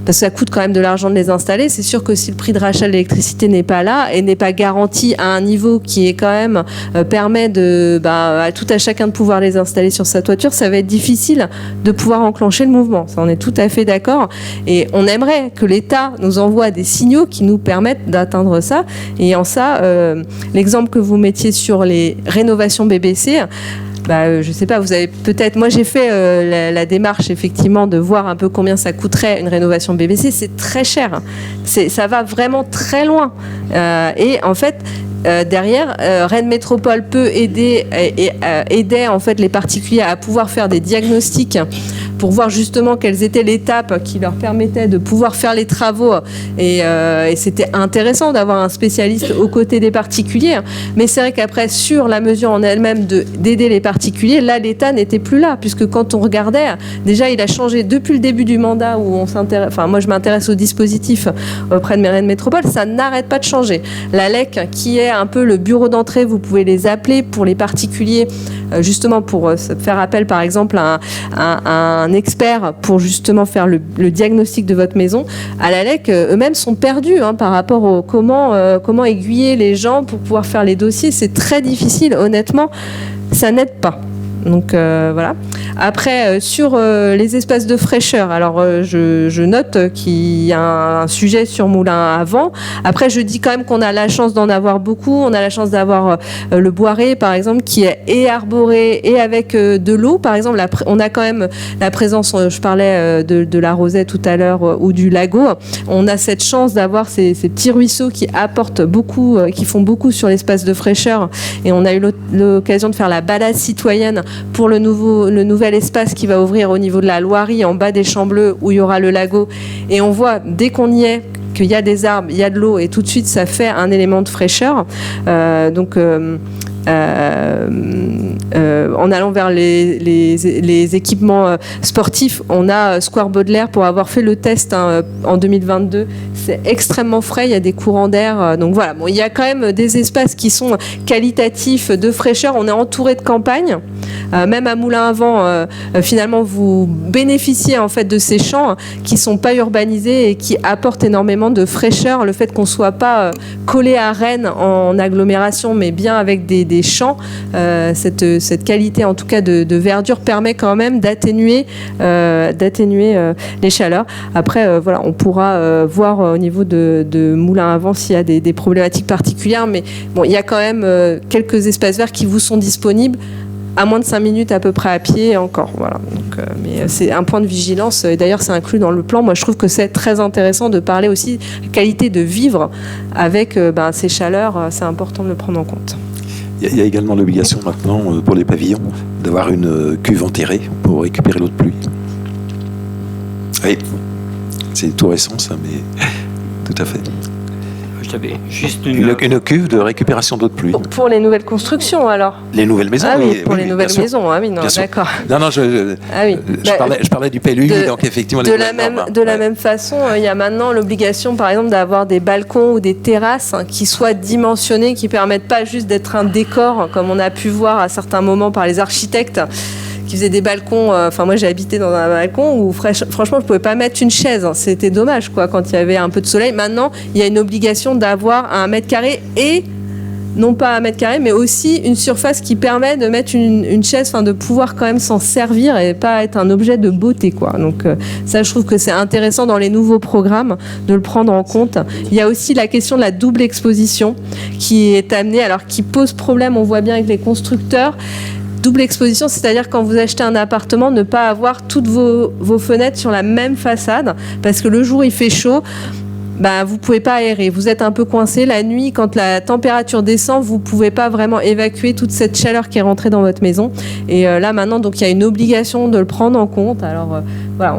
parce que ça coûte quand même de l'argent de les installer. C'est sûr que si le prix de rachat de l'électricité n'est pas là et n'est pas garanti à un niveau qui est quand même permet à tout à chacun de pouvoir les installer sur sa toiture, ça va être difficile de pouvoir enclencher le mouvement. Ça, on est tout à fait d'accord. Et on aimerait que l'État nous envoie des signaux qui nous permettent d'atteindre ça. Et en ça, l'exemple que vous mettiez sur les rénovations BBC, je sais pas, vous avez peut-être... Moi, j'ai fait la démarche, effectivement, de voir un peu combien ça coûterait une rénovation BBC. C'est très cher. Ça va vraiment très loin. Et en fait... derrière, Rennes Métropole peut aider en fait les particuliers à pouvoir faire des diagnostics pour voir justement quelles étaient les étapes qui leur permettaient de pouvoir faire les travaux. Et c'était intéressant d'avoir un spécialiste aux côtés des particuliers. Mais c'est vrai qu'après, sur la mesure en elle-même d'aider les particuliers, là, l'État n'était plus là, puisque quand on regardait, déjà, il a changé depuis le début du mandat où on s'intéresse. Enfin, moi, je m'intéresse au dispositif auprès de Rennes Métropole. Ça n'arrête pas de changer. La LEC, qui est un peu le bureau d'entrée, vous pouvez les appeler pour les particuliers, justement pour faire appel, par exemple, à un expert pour justement faire le diagnostic de votre maison. À la LEC, eux-mêmes sont perdus par rapport au comment aiguiller les gens pour pouvoir faire les dossiers. C'est très difficile, honnêtement, ça n'aide pas. Donc voilà. Après, sur les espaces de fraîcheur, alors je note qu'il y a un sujet sur Moulin à Vent. Après, je dis quand même qu'on a la chance d'en avoir beaucoup. On a la chance d'avoir le Boiré, par exemple, qui est et arboré et avec de l'eau. Par exemple, on a quand même la présence, je parlais de la Rosette tout à l'heure, ou du lago. On a cette chance d'avoir ces petits ruisseaux qui apportent beaucoup, qui font beaucoup sur l'espace de fraîcheur. Et on a eu l'occasion de faire la balade citoyenne pour le nouvel espace qui va ouvrir au niveau de la Loirie, en bas des Champs Bleus, où il y aura le lago. Et on voit, dès qu'on y est, qu'il y a des arbres, il y a de l'eau, et tout de suite, ça fait un élément de fraîcheur. En allant vers les équipements sportifs, on a Square Baudelaire pour avoir fait le test en 2022. C'est extrêmement frais, il y a des courants d'air. Donc voilà, bon, il y a quand même des espaces qui sont qualitatifs, de fraîcheur. On est entouré de campagne. Même à Moulin à Vent, finalement, vous bénéficiez en fait de ces champs qui sont pas urbanisés et qui apportent énormément de fraîcheur. Le fait qu'on soit pas collé à Rennes en agglomération, mais bien avec des champs, cette qualité en tout cas de verdure permet quand même d'atténuer les chaleurs. Après, voilà, on pourra voir au niveau de Moulin à Vent s'il y a des problématiques particulières, mais bon, il y a quand même quelques espaces verts qui vous sont disponibles à moins de 5 minutes à peu près à pied encore. Voilà. Donc, mais c'est un point de vigilance. Et d'ailleurs, c'est inclus dans le plan. Moi, je trouve que c'est très intéressant de parler aussi de la qualité de vivre avec ces chaleurs. C'est important de le prendre en compte. Il y a également l'obligation maintenant pour les pavillons d'avoir une cuve enterrée pour récupérer l'eau de pluie. Oui, c'est tout récent ça, mais tout à fait. J'avais juste une cuve de récupération d'eau de pluie. Pour les nouvelles constructions, alors? Les nouvelles maisons, ah, oui. Pour les nouvelles maisons, ah oui, non, d'accord. Non, je parlais du PLU, donc effectivement... De la même façon, il y a maintenant l'obligation, par exemple, d'avoir des balcons ou des terrasses qui soient dimensionnés, qui ne permettent pas juste d'être un décor, comme on a pu voir à certains moments par les architectes, qui faisaient des balcons. Enfin, moi, j'ai habité dans un balcon où, franchement, je pouvais pas mettre une chaise. C'était dommage, quoi, quand il y avait un peu de soleil. Maintenant, il y a une obligation d'avoir 1 mètre carré et non pas 1 mètre carré, mais aussi une surface qui permet de mettre une chaise, enfin, de pouvoir quand même s'en servir et pas être un objet de beauté, quoi. Donc, ça, je trouve que c'est intéressant dans les nouveaux programmes de le prendre en compte. Il y a aussi la question de la double exposition qui est amenée, alors qui pose problème, on voit bien avec les constructeurs. Double exposition, c'est-à-dire quand vous achetez un appartement, ne pas avoir toutes vos fenêtres sur la même façade, parce que le jour il fait chaud, vous pouvez pas aérer, vous êtes un peu coincé. La nuit, quand la température descend, vous pouvez pas vraiment évacuer toute cette chaleur qui est rentrée dans votre maison. Et là maintenant, donc il y a une obligation de le prendre en compte. Alors voilà,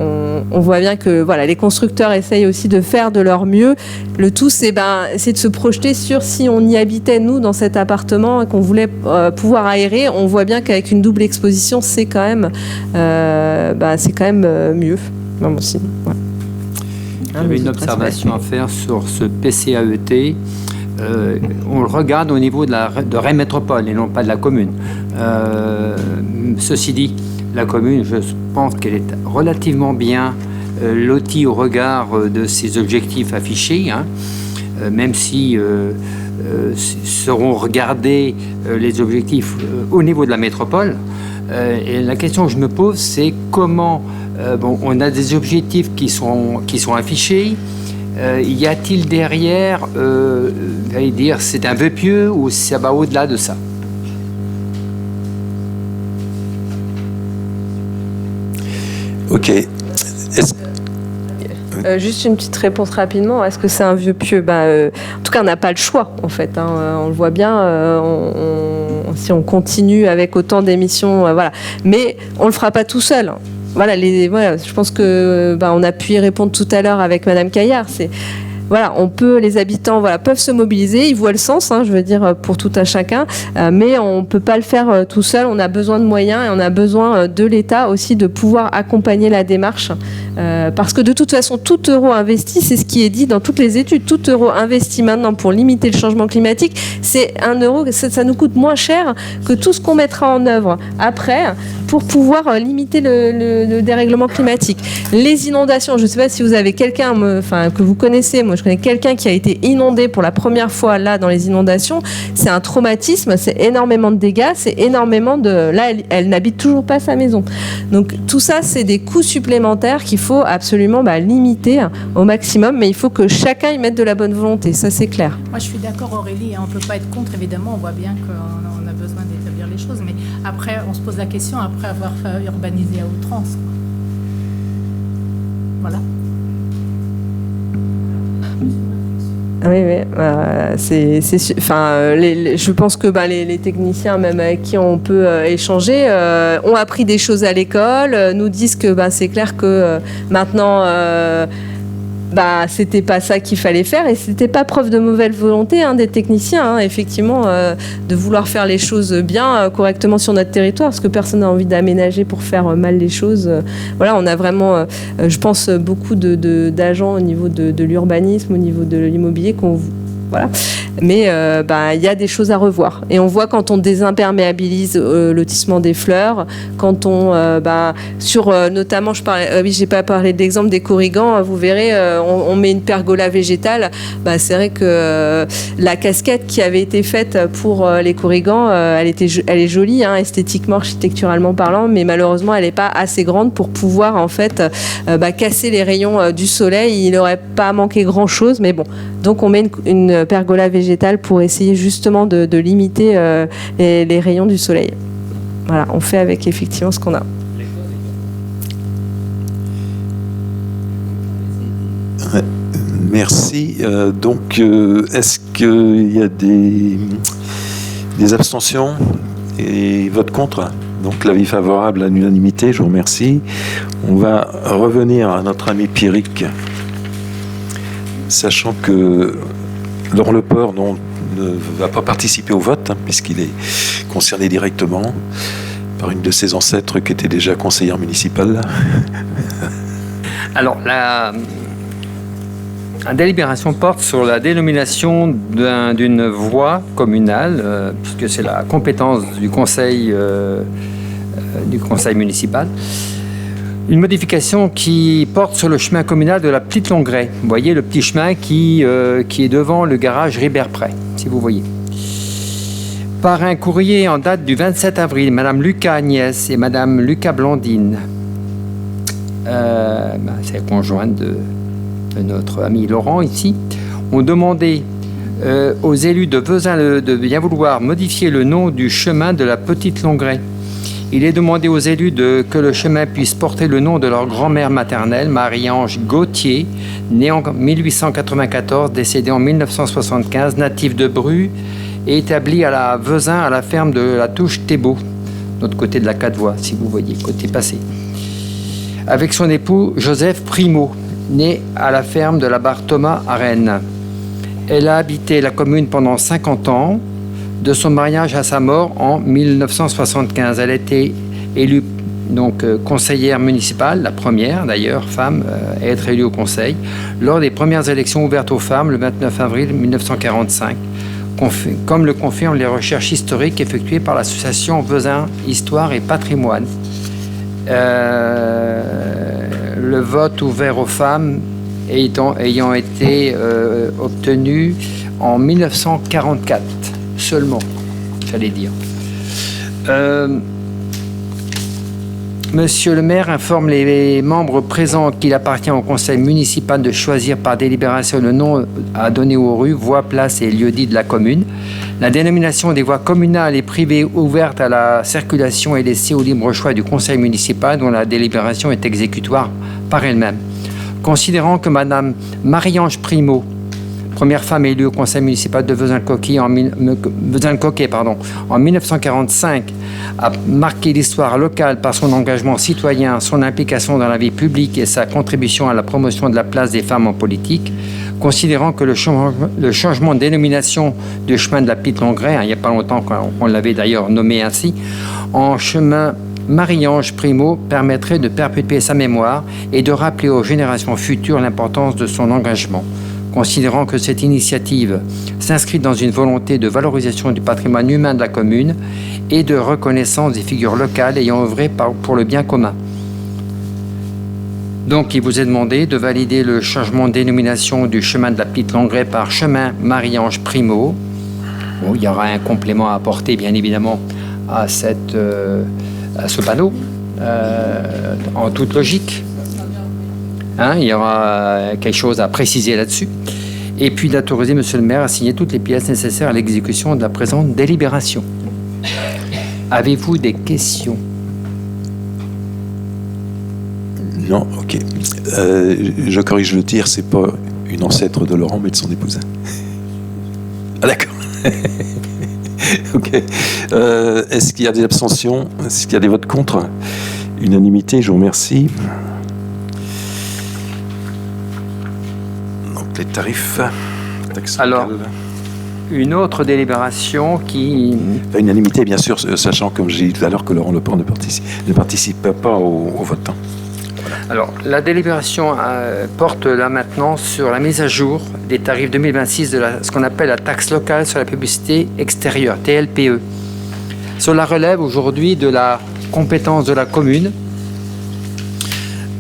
on voit bien que voilà, les constructeurs essayent aussi de faire de leur mieux. Le tout, c'est de se projeter sur si on y habitait nous dans cet appartement et qu'on voulait pouvoir aérer. On voit bien qu'avec une double exposition, c'est quand même mieux. Même aussi. Voilà. J'avais une observation à faire sur ce PCAET. On le regarde au niveau de Rennes Métropole et non pas de la commune. Ceci dit, la commune, je pense qu'elle est relativement bien lotie au regard de ses objectifs affichés, même si seront regardés les objectifs au niveau de la métropole. Et la question que je me pose, c'est comment... on a des objectifs qui sont affichés. Y a-t-il derrière, j'allais dire, c'est un vœu pieux ou ça va au-delà de ça? Ok. Juste une petite réponse rapidement. Est-ce que c'est un vœu pieux? En tout cas, on n'a pas le choix, en fait. On le voit bien. Si on continue avec autant d'émissions, voilà. Mais on le fera pas tout seul. voilà, je pense que on a pu y répondre tout à l'heure avec Madame Caillard. Voilà, les habitants peuvent se mobiliser, ils voient le sens, je veux dire, pour tout un chacun, mais on ne peut pas le faire tout seul, on a besoin de moyens et on a besoin de l'État aussi de pouvoir accompagner la démarche, parce que de toute façon, tout euro investi, c'est ce qui est dit dans toutes les études, tout euro investi maintenant pour limiter le changement climatique, c'est 1 euro, ça nous coûte moins cher que tout ce qu'on mettra en œuvre après pour pouvoir limiter le dérèglement climatique. Les inondations, je ne sais pas si vous avez quelqu'un que vous connaissez, moi je connais quelqu'un qui a été inondé pour la première fois là dans les inondations, c'est un traumatisme, c'est énormément de dégâts, c'est énormément de... Là, elle n'habite toujours pas sa maison. Donc tout ça, c'est des coûts supplémentaires qu'il faut absolument limiter au maximum, mais il faut que chacun y mette de la bonne volonté, ça c'est clair. Moi je suis d'accord Aurélie, on ne peut pas être contre, évidemment, on voit bien qu'on a besoin d'établir les choses, mais après on se pose la question après avoir urbanisé à outrance. Voilà. Oui, je pense que les techniciens, même avec qui on peut échanger, ont appris des choses à l'école, nous disent que c'est clair que maintenant, c'était pas ça qu'il fallait faire et c'était pas preuve de mauvaise volonté des techniciens, effectivement, de vouloir faire les choses bien, correctement sur notre territoire, parce que personne n'a envie d'aménager pour faire mal les choses. Voilà, on a vraiment, je pense, beaucoup d'agents au niveau de l'urbanisme, au niveau de l'immobilier voilà. Mais il y a des choses à revoir. Et on voit quand on désimperméabilise le lotissement des fleurs, quand on notamment j'ai pas parlé de l'exemple des corrigans, vous verrez, on met une pergola végétale. C'est vrai que la casquette qui avait été faite pour les corrigans, elle est jolie, esthétiquement, architecturalement parlant, mais malheureusement elle n'est pas assez grande pour pouvoir en fait casser les rayons du soleil. Il n'aurait pas manqué grand chose, mais bon. Donc on met une pergola végétale pour essayer justement de limiter les rayons du soleil. Voilà, on fait avec effectivement ce qu'on a. Merci. Donc, est-ce qu'il y a des abstentions et vote contre? Donc, l'avis favorable à l'unanimité, je vous remercie. On va revenir à notre ami Pierrick, sachant que Laure Leport ne va pas participer au vote, puisqu'il est concerné directement par une de ses ancêtres qui était déjà conseillère municipale. Alors, la délibération porte sur la dénomination d'une voie communale, puisque c'est la compétence du conseil municipal. Une modification qui porte sur le chemin communal de la Petite Longueray. Vous voyez le petit chemin qui est devant le garage Ribert-Près, si vous voyez. Par un courrier en date du 27 avril, Madame Lucas Agnès et Madame Lucas Blandine, c'est la conjointe de notre ami Laurent ici, ont demandé aux élus de Vezin de bien vouloir modifier le nom du chemin de la Petite Longueray. Il est demandé aux élus que le chemin puisse porter le nom de leur grand-mère maternelle, Marie-Ange Gauthier, née en 1894, décédée en 1975, native de Bru et établie à la Vezin à la ferme de la Touche-Thébault, de l'autre côté de la Quatre-Voies, si vous voyez, côté passé. Avec son époux Joseph Primo, né à la ferme de la Barre Thomas à Rennes. Elle a habité la commune pendant 50 ans, de son mariage à sa mort en 1975. Elle a été élue conseillère municipale, la première d'ailleurs femme à être élue au conseil, lors des premières élections ouvertes aux femmes le 29 avril 1945, comme le confirment les recherches historiques effectuées par l'association Vezin Histoire et Patrimoine. Le vote ouvert aux femmes ayant été obtenu en 1944 seulement, j'allais dire. Monsieur le maire informe les membres présents qu'il appartient au conseil municipal de choisir par délibération le nom à donner aux rues, voies, places et lieux-dits de la commune. La dénomination des voies communales et privées ouvertes à la circulation est laissée au libre choix du conseil municipal dont la délibération est exécutoire par elle-même. Considérant que Madame Marie-Ange Primo, première femme élue au conseil municipal de Vezin-le-Coquet en 1945, a marqué l'histoire locale par son engagement citoyen, son implication dans la vie publique et sa contribution à la promotion de la place des femmes en politique. Considérant que le changement de dénomination du chemin de la Petite-Longueray, il n'y a pas longtemps qu'on l'avait d'ailleurs nommé ainsi, en chemin Marie-Ange Primeau permettrait de perpétuer sa mémoire et de rappeler aux générations futures l'importance de son engagement. Considérant que cette initiative s'inscrit dans une volonté de valorisation du patrimoine humain de la commune et de reconnaissance des figures locales ayant œuvré pour le bien commun. Donc, il vous est demandé de valider le changement de dénomination du chemin de la Petite-Longueray par chemin Marie-Ange Primeau. Bon, il y aura un complément à apporter, bien évidemment, à ce panneau, en toute logique. Il y aura quelque chose à préciser là-dessus. Et puis d'autoriser Monsieur le maire à signer toutes les pièces nécessaires à l'exécution de la présente délibération. Avez-vous des questions ? Non, ok. Je corrige le tir, c'est pas une ancêtre de Laurent, mais de son épouse. Ah d'accord. Ok. Est-ce qu'il y a des abstentions ? Est-ce qu'il y a des votes contre ? Unanimité, je vous remercie. Donc les tarifs. Alors, une autre délibération qui... Enfin, unanimité, bien sûr, sachant, comme j'ai dit tout à l'heure, que Laurent Leport ne participe pas au vote. Alors, la délibération porte là maintenant sur la mise à jour des tarifs 2026 de ce qu'on appelle la taxe locale sur la publicité extérieure, TLPE. Cela relève aujourd'hui de la compétence de la commune.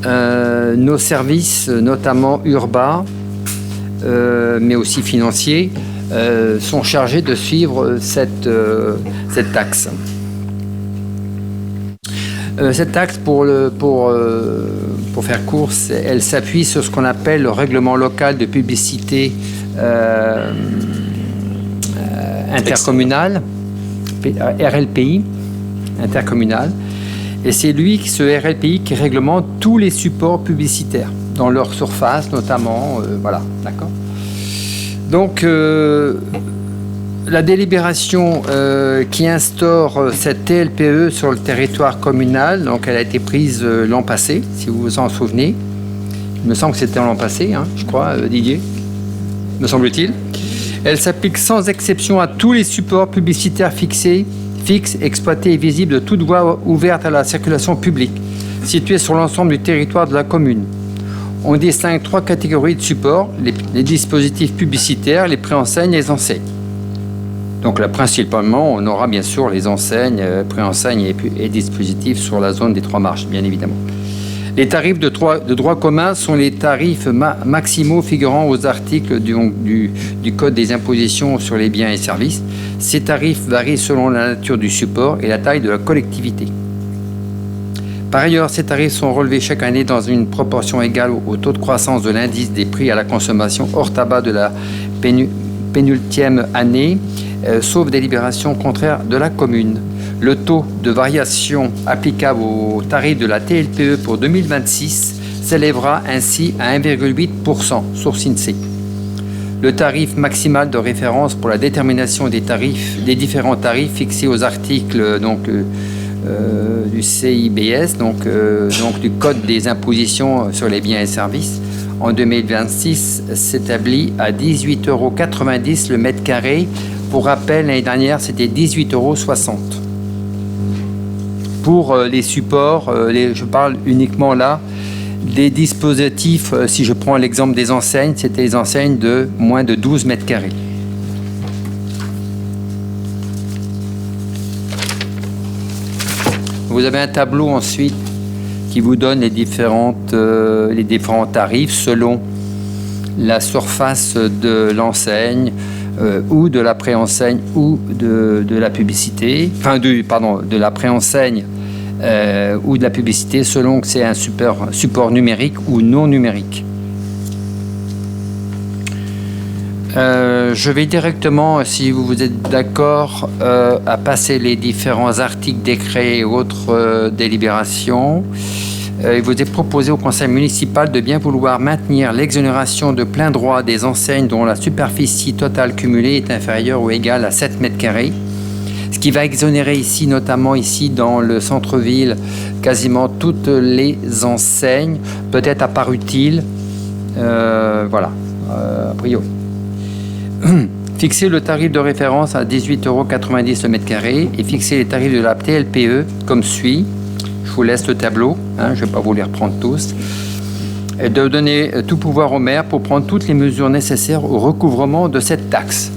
Nos services, notamment urbains, mais aussi financiers, sont chargés de suivre cette taxe. Cette taxe, pour faire court, elle s'appuie sur ce qu'on appelle le règlement local de publicité intercommunal, RLPI, intercommunal. Et c'est ce RLPI qui réglemente tous les supports publicitaires, dans leur surface notamment. Voilà, d'accord. Donc, la délibération qui instaure cette TLPE sur le territoire communal, donc elle a été prise l'an passé, si vous vous en souvenez. Il me semble que c'était l'an passé, je crois, Didier, me semble-t-il. Elle s'applique sans exception à tous les supports publicitaires fixes, exploités et visibles de toute voie ouverte à la circulation publique, situés sur l'ensemble du territoire de la commune. On distingue 3 catégories de supports, les dispositifs publicitaires, les préenseignes et les enseignes. Donc là, principalement, on aura bien sûr les enseignes, préenseignes et dispositifs sur la zone des 3 marches, bien évidemment. Les tarifs de droit commun sont les tarifs maximaux figurant aux articles du Code des impositions sur les biens et services. Ces tarifs varient selon la nature du support et la taille de la collectivité. Par ailleurs, ces tarifs sont relevés chaque année dans une proportion égale au taux de croissance de l'indice des prix à la consommation hors tabac de la pénultième année, sauf délibération contraire de la commune. Le taux de variation applicable au tarif de la TLPE pour 2026 s'élèvera ainsi à 1,8%, source INSEE. Le tarif maximal de référence pour la détermination des différents tarifs fixés aux articles du CIBS, donc du Code des impositions sur les biens et services, en 2026 s'établit à 18,90 € le mètre carré. Pour rappel, l'année dernière, c'était 18,60 €. Pour les supports, je parle uniquement là des dispositifs. Si je prends l'exemple des enseignes, c'était les enseignes de moins de 12 mètres carrés. Vous avez un tableau ensuite qui vous donne les différents tarifs selon la surface de l'enseigne ou de la préenseigne ou de la publicité, de la préenseigne ou de la publicité selon que c'est un support numérique ou non numérique. Je vais directement, si vous êtes d'accord, à passer les différents articles, décrets et autres délibérations. il vous est proposé au conseil municipal de bien vouloir maintenir l'exonération de plein droit des enseignes dont la superficie totale cumulée est inférieure ou égale à 7 mètres carrés. Ce qui va exonérer ici, notamment ici dans le centre-ville, quasiment toutes les enseignes, peut-être à part utile, voilà, a priori. Fixer le tarif de référence à 18,90 € le mètre carré et fixer les tarifs de la TLPE comme suit. Je vous laisse le tableau, hein, je ne vais pas vous les reprendre tous. Et de donner tout pouvoir au maire pour prendre toutes les mesures nécessaires au recouvrement de cette taxe.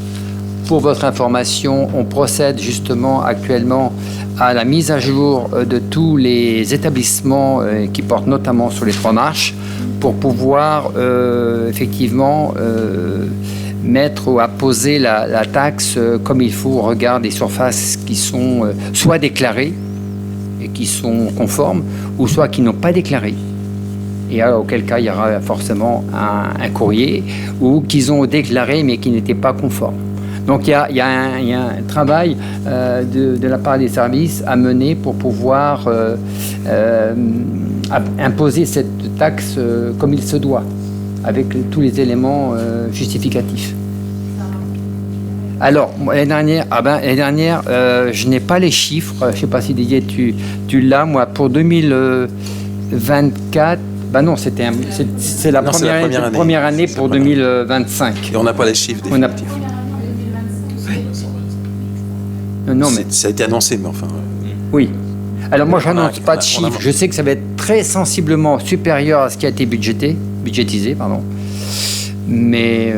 Pour votre information, on procède justement actuellement à la mise à jour de tous les établissements qui portent notamment sur les 3 marches pour pouvoir effectivement mettre ou apposer la taxe comme il faut au regard des surfaces qui sont soit déclarées et qui sont conformes ou soit qui n'ont pas déclaré. Et auquel cas il y aura forcément un courrier ou qu'ils ont déclaré mais qui n'étaient pas conformes. Donc il y a un travail de la part des services à mener pour pouvoir imposer cette taxe comme il se doit, avec tous les éléments justificatifs. Alors, l'année dernière, je n'ai pas les chiffres, je ne sais pas si Didier tu l'as, moi pour 2024, non, c'est la première année pour 2025. Et on n'a pas les chiffres définitifs. Non, mais ça a été annoncé, mais enfin... Oui. Alors moi, je n'annonce pas de chiffres. Je sais que ça va être très sensiblement supérieur à ce qui a été budgétisé. Mais...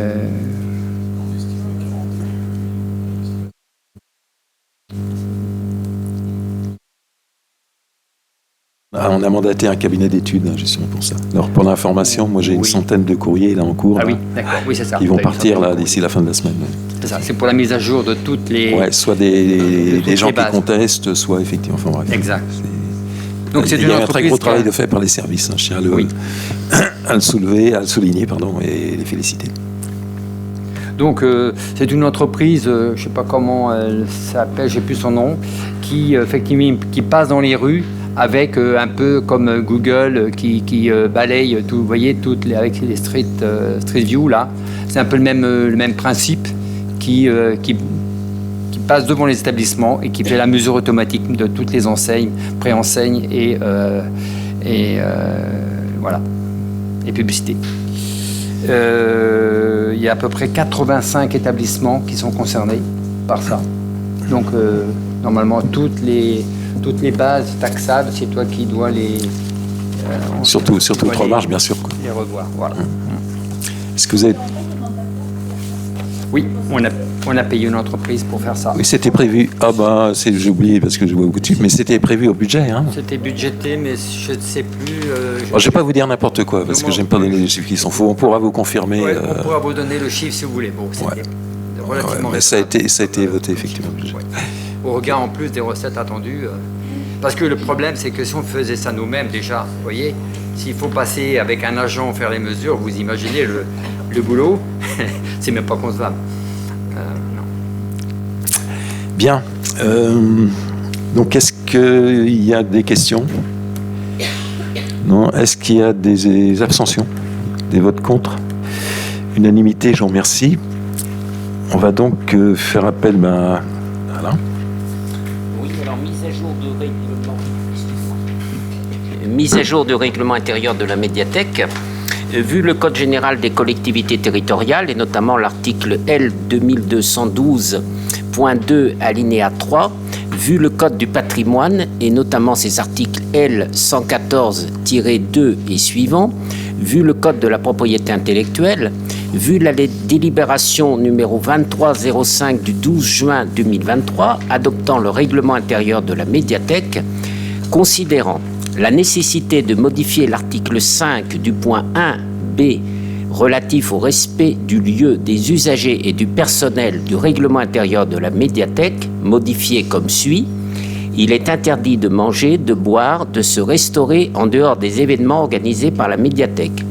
on a mandaté un cabinet d'études, justement, pour ça. Alors, pour l'information, moi, j'ai une centaine de courriers là en cours. Ah oui, d'accord. Oui, c'est ça. Qui vont partir là d'ici la fin de la semaine. C'est ça. C'est pour la mise à jour de toutes les... Ouais, soit des gens qui contestent, soit effectivement... Enfin, bref. Exact. Donc, il y a un très gros travail de fait par les services. Je tiens à le souligner, et les féliciter. Donc, c'est une entreprise, je ne sais pas comment elle s'appelle, je n'ai plus son nom, qui, effectivement, qui passe dans les rues avec un peu comme Google qui balaye tout, vous voyez, avec les Street View, là. C'est un peu le même principe qui passe devant les établissements et qui fait la mesure automatique de toutes les enseignes, préenseignes et voilà, et publicité. Il y a à peu près 85 établissements qui sont concernés par ça. Donc, normalement, toutes les bases taxables, c'est toi qui dois les... surtout 3 marches, bien sûr. Les revoir, voilà. Est-ce que vous avez... Oui, on a payé une entreprise pour faire ça. Oui, c'était prévu. J'ai oublié parce que je vois beaucoup de chiffres, mais c'était prévu au budget. Hein. C'était budgété, mais je ne sais plus... je ne vais pas vous dire n'importe quoi, parce que j'aime pas donner les chiffres qui sont faux. On pourra vous confirmer. Ouais, on pourra vous donner le chiffre si vous voulez. Bon, c'était relativement... mais ça a été voté, effectivement. Ouais. Au regard, en plus, des recettes attendues... Parce que le problème, c'est que si on faisait ça nous-mêmes, déjà, vous voyez, s'il faut passer avec un agent faire les mesures, vous imaginez le boulot, c'est même pas concevable. Non. Bien. Donc, est-ce qu'il y a des questions? Non. Est-ce qu'il y a des abstentions? Des votes contre? Unanimité, je vous remercie. On va donc faire appel à Alain. Oui, alors mise à jour du règlement intérieur de la médiathèque. Vu le Code général des collectivités territoriales, et notamment l'article L 2212.2 alinéa 3, vu le Code du patrimoine, et notamment ses articles L 114-2 et suivants, vu le Code de la propriété intellectuelle, vu la délibération numéro 2305 du 12 juin 2023, adoptant le règlement intérieur de la médiathèque, considérant la nécessité de modifier l'article 5 du point 1b relatif au respect du lieu, des usagers et du personnel du règlement intérieur de la médiathèque, modifié comme suit. Il est interdit de manger, de boire, de se restaurer en dehors des événements organisés par la médiathèque.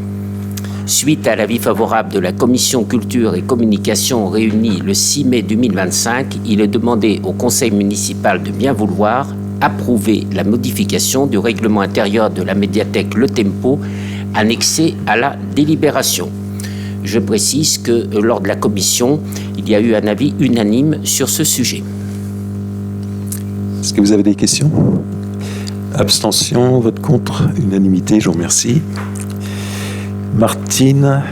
Suite à l'avis favorable de la Commission Culture et Communication réunie le 6 mai 2025, il est demandé au Conseil municipal de bien vouloir approuver la modification du règlement intérieur de la médiathèque Le Tempo annexé à la délibération. Je précise que lors de la commission, il y a eu un avis unanime sur ce sujet. Est-ce que vous avez des questions? Abstention, vote contre, unanimité, je vous remercie. Martine,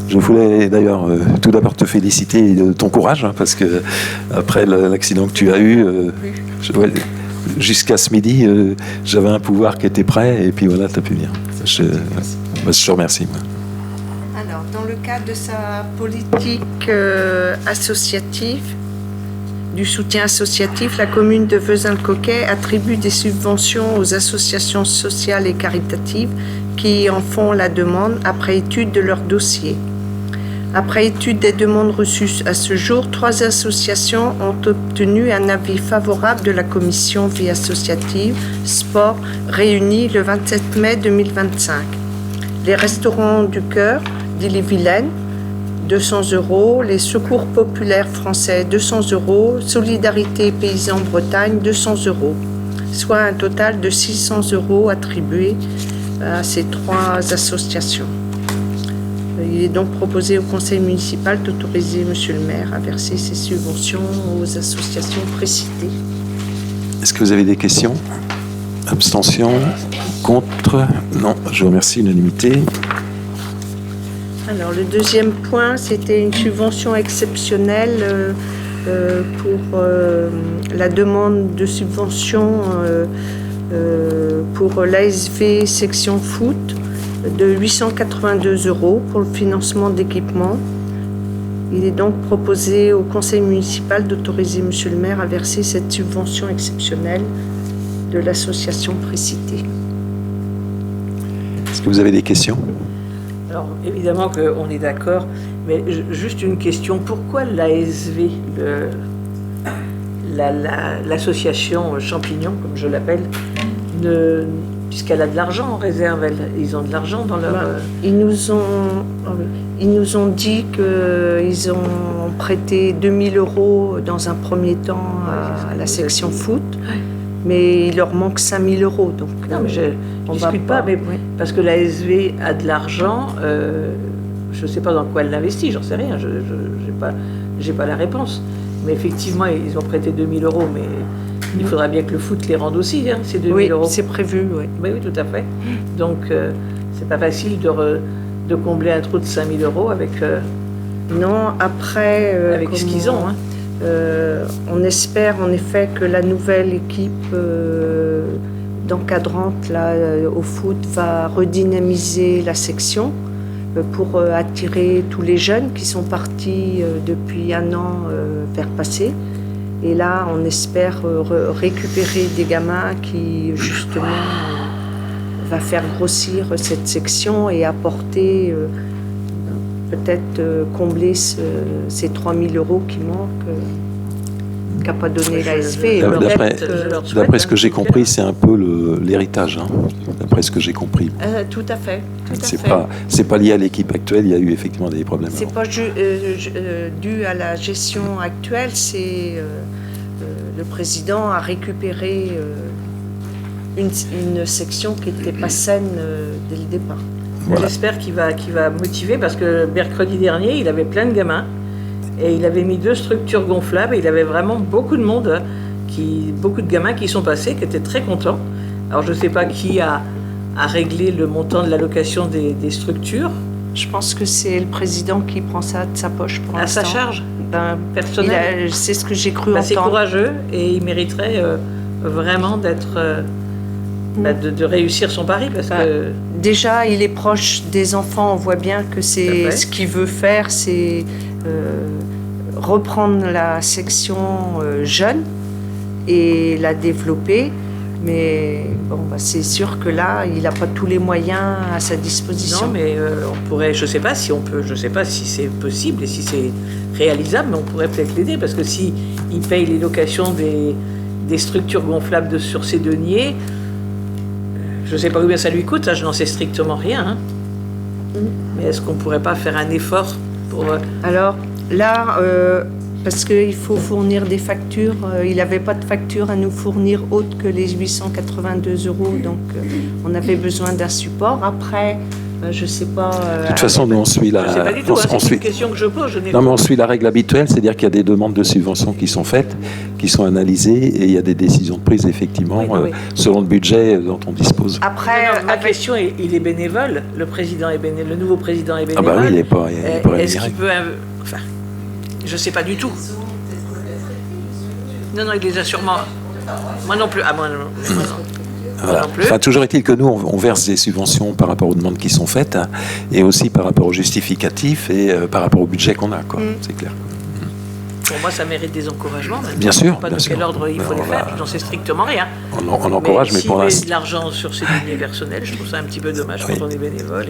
je voulais d'ailleurs tout d'abord te féliciter de ton courage, parce que après l'accident que tu as eu, jusqu'à ce midi, j'avais un pouvoir qui était prêt, et puis voilà, tu as pu venir. Je te remercie. Moi. Alors, dans le cadre de sa politique associative, du soutien associatif, la commune de Vezins-le-Coquet attribue des subventions aux associations sociales et caritatives qui en font la demande après étude de leur dossier. Après étude des demandes reçues à ce jour, 3 associations ont obtenu un avis favorable de la commission vie associative sport réunie le 27 mai 2025. Les Restaurants du Cœur d'Ille-et-Vilaine, 200 €, les Secours populaires français, 200 €, Solidarité Paysans Bretagne, 200 €, soit un total de 600 € attribués à ces 3 associations. Il est donc proposé au conseil municipal d'autoriser Monsieur le maire à verser ces subventions aux associations précitées. Est-ce que vous avez des questions? Abstention? Contre? Non, je vous remercie, unanimité. Alors, le deuxième point, c'était une subvention exceptionnelle pour la demande de subvention pour l'ASV section foot de 882 € pour le financement d'équipements. Il est donc proposé au conseil municipal d'autoriser Monsieur le maire à verser cette subvention exceptionnelle de l'association précitée. Est-ce que vous avez des questions? Alors, évidemment qu'on est d'accord, mais juste une question. Pourquoi l'ASV, l'association Champignon, comme je l'appelle, puisqu'elle a de l'argent en réserve, ils ont de l'argent dans leur... Ils nous ont dit qu'ils ont prêté 2000 € dans un premier temps à la section foot, mais il leur manque 5000 €. Donc, non, mais je ne discute pas, mais oui. Parce que l'ASV a de l'argent, je ne sais pas dans quoi elle l'investit, j'en sais rien, je n'ai pas la réponse. Mais effectivement, ils ont prêté 2000 €, mais il faudra bien que le foot les rende aussi, hein, ces 2000 €. Oui, c'est prévu, oui. Oui, tout à fait. Donc, c'est pas facile de combler un trou de 5000 € avec... non, après... avec ce qu'ils ont, hein. On espère en effet que la nouvelle équipe d'encadrante au foot va redynamiser la section pour attirer tous les jeunes qui sont partis depuis un an vers passé. Et là, on espère récupérer des gamins qui, justement, va faire grossir cette section et apporter, peut-être combler ces 3000 € qui manquent, qu'a pas donné l'ASV. D'après ce que j'ai compris, c'est un peu l'héritage, hein, d'après ce que j'ai compris. Tout à fait. C'est pas lié à l'équipe actuelle, il y a eu effectivement des problèmes. C'est pas dû à la gestion actuelle, c'est le président a récupéré une section qui n'était pas saine dès le départ. Voilà. J'espère qu'il va motiver, parce que mercredi dernier, il avait plein de gamins et il avait mis 2 structures gonflables et il avait vraiment beaucoup de monde, beaucoup de gamins qui sont passés, qui étaient très contents. Alors je ne sais pas qui a réglé le montant de l'allocation des structures. Je pense que c'est le président qui prend ça de sa poche pour l'instant. À sa charge personnelle. C'est ce que j'ai cru entendre. C'est courageux et il mériterait vraiment d'être... de réussir son pari, parce que... Déjà, il est proche des enfants, on voit bien que c'est ce qu'il veut faire, c'est reprendre la section jeune et la développer. Mais bon, c'est sûr que là, il n'a pas tous les moyens à sa disposition. Non, mais on pourrait, je ne sais pas si on peut, je ne sais pas si c'est possible et si c'est réalisable, mais on pourrait peut-être l'aider, parce que s'il paye les locations des structures gonflables sur ses deniers, je ne sais pas combien ça lui coûte, je n'en sais strictement rien. Hein. Mais est-ce qu'on ne pourrait pas faire un effort pour... Alors là, parce qu'il faut fournir des factures. Il n'avait pas de facture à nous fournir autre que les 882 €, donc on avait besoin d'un support. Après, je ne sais pas... De toute façon, nous, on suit la... Je sais pas du tout, on c'est suit- une question que je pose. Je n'ai Non, mais on suit la règle habituelle, c'est-à-dire qu'il y a des demandes de subventions qui sont faites, qui sont analysées, et il y a des décisions de prise, effectivement, Oui, oui. selon le budget dont on dispose. Après, Non, non, ma avec- question est, il est bénévole, le président est bénévole, le nouveau président est Ah bénévole. bah oui, il n'est pas Est-ce rémunéré. qu'il peut... Enfin, je ne sais pas du tout. Non, non, il les a sûrement... Moi non plus. Ah, moi non. Voilà. Non plus. Enfin, toujours est-il que nous, on verse des subventions par rapport aux demandes qui sont faites, hein, et aussi par rapport aux justificatifs et par rapport au budget qu'on a, quoi. C'est clair. Pour moi, ça mérite des encouragements. Maintenant, Bien je sûr, ne sais pas bien de sûr. quel ordre il faut Mais les on faire. va- Je n'en sais strictement rien. On encourage, mais s'il pour met l'instant... de l'argent sur ses deniers personnels, je trouve ça un petit peu dommage Oui. quand on est bénévole.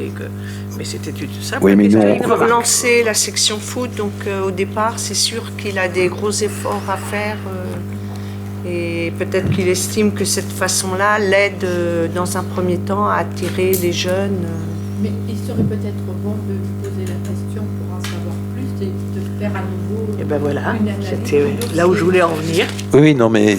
Mais c'était une simple Oui, mais question. nous, une pour remarque. lancer la section foot, donc au départ, c'est sûr qu'il a des gros efforts à faire. Et peut-être qu'il estime que cette façon-là l'aide dans un premier temps à attirer les jeunes. Mais il serait peut-être bon de lui poser la question pour en savoir plus et de faire à nouveau. Et ben voilà, une analyse c'était du là où dossier. je voulais en venir. Oui, non, mais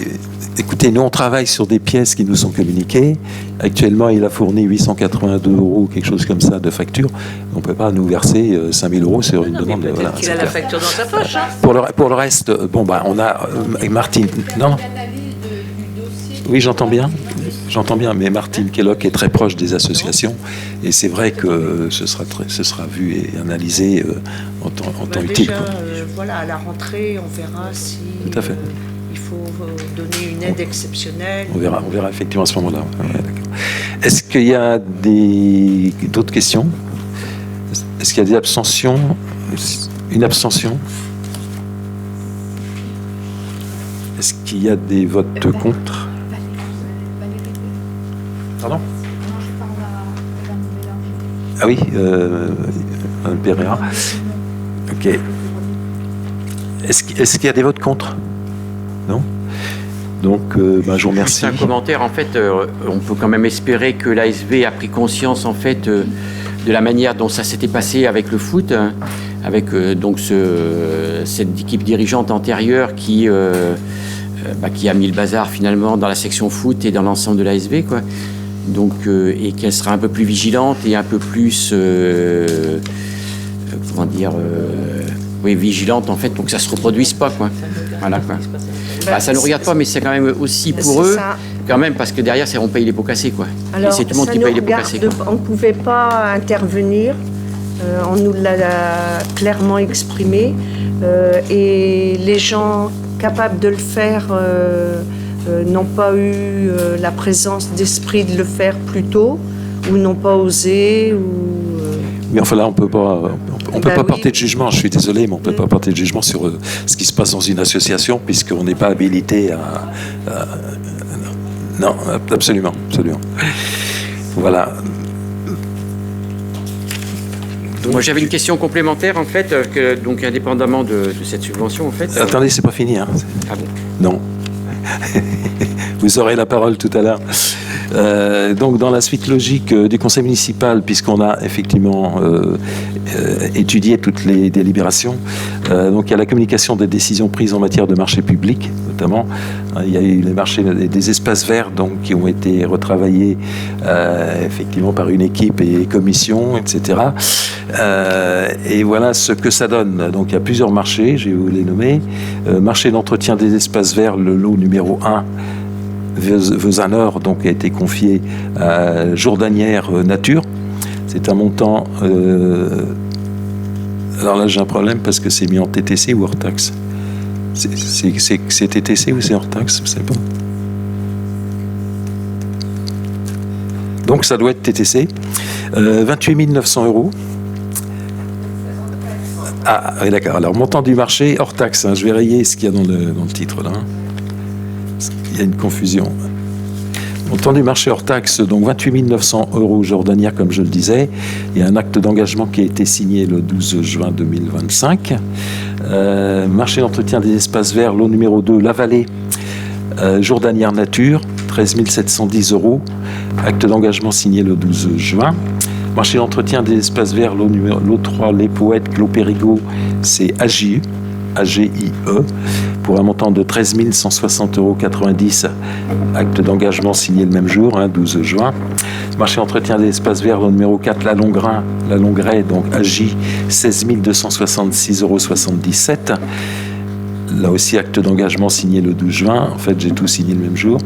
écoutez, nous, on travaille sur des pièces qui nous sont communiquées. Actuellement, il a fourni 882 €, quelque chose comme ça, de facture. On ne peut pas nous verser 5 000 € sur une Non, mais demande. peut-être Voilà, qu'il c'est a la clair. facture dans sa poche. Hein. Pour le reste, bon, bah, on a Martine. Non, Une analyse du dossier. oui, j'entends bien. J'entends bien, mais Martine Kellock est très proche des associations. Et c'est vrai que ce sera vu et analysé en temps utile. Déjà, quoi. voilà, à la rentrée, on verra si Tout à fait. il faut donner une aide exceptionnelle. On verra effectivement à ce moment-là. Ouais, d'accord. Est-ce qu'il y a d'autres questions? Est-ce qu'il y a des abstentions? Une abstention? Est-ce qu'il y a des votes contre? Pardon? Ah oui, Mme Pereira. Ok. Est-ce qu'il y a des votes contre? Non? Donc, je vous Juste remercie. un commentaire, en fait, on peut quand même espérer que l'ASV a pris conscience, en fait, de la manière dont ça s'était passé avec le foot, hein, avec donc cette équipe dirigeante antérieure qui a mis le bazar finalement dans la section foot et dans l'ensemble de l'ASV, quoi. Donc, et qu'elle sera un peu plus vigilante et un peu plus, vigilante en fait, pour que ça se reproduise pas, quoi. Voilà, quoi. Bah, ça ne nous regarde pas, mais c'est quand même aussi pour C'est eux, ça. quand même, parce que derrière, on paye les pots cassés, quoi. Et c'est tout le monde ça qui nous paye les pots regarde cassés, de- quoi. on ne pouvait pas intervenir. On nous l'a clairement exprimé. Et les gens capables de le faire n'ont pas eu la présence d'esprit de le faire plus tôt, ou n'ont pas osé, Mais enfin là, on peut pas Bah oui. porter de jugement. Je suis désolé, mais on peut pas porter de jugement sur ce qui se passe dans une association, puisqu'on n'est pas habilité à- non, absolument. Voilà. Moi, j'avais une question complémentaire, en fait, donc indépendamment de cette subvention, en fait. Attendez, c'est pas fini. Hein. Ah bon. Non. Vous aurez la parole tout à l'heure. Donc, dans la suite logique du conseil municipal, puisqu'on a effectivement étudié toutes les délibérations, donc il y a la communication des décisions prises en matière de marché public, notamment. Il y a eu les marchés des espaces verts, donc qui ont été retravaillés effectivement par une équipe et commission, etc. Et voilà ce que ça donne. Donc, il y a plusieurs marchés, je vais vous les nommer. Marché d'entretien des espaces verts, le lot numéro 1. Vezin-Nord, donc, a été confié à Jourdanière Nature. C'est un montant... alors là, j'ai un problème parce que c'est mis en TTC ou hors taxe. C'est TTC ou c'est hors taxe? Je ne sais pas. Donc, ça doit être TTC. 28 900 €. Ah, oui, d'accord. Alors, montant du marché hors taxe. Hein. Je vais rayer ce qu'il y a dans le titre, là. Hein. Il y a une confusion. Montant du marché hors taxe, donc 28 900 € Jourdanière, comme je le disais. Il y a un acte d'engagement qui a été signé le 12 juin 2025. Marché d'entretien des espaces verts, lot numéro 2, La Vallée, Jourdanière Nature, 13 710 €. Acte d'engagement signé le 12 juin. Marché d'entretien des espaces verts, lot 3, Les Poètes, Clos Périgot, c'est AJU. AGIE, pour un montant de 13 160,90 €. Acte d'engagement signé le même jour, 12 juin. Marché d'entretien des espaces verts, le numéro 4, la Longraie, donc AJ, 16 266,77 €. Là aussi, acte d'engagement signé le 12 juin. En fait, j'ai tout signé le même jour.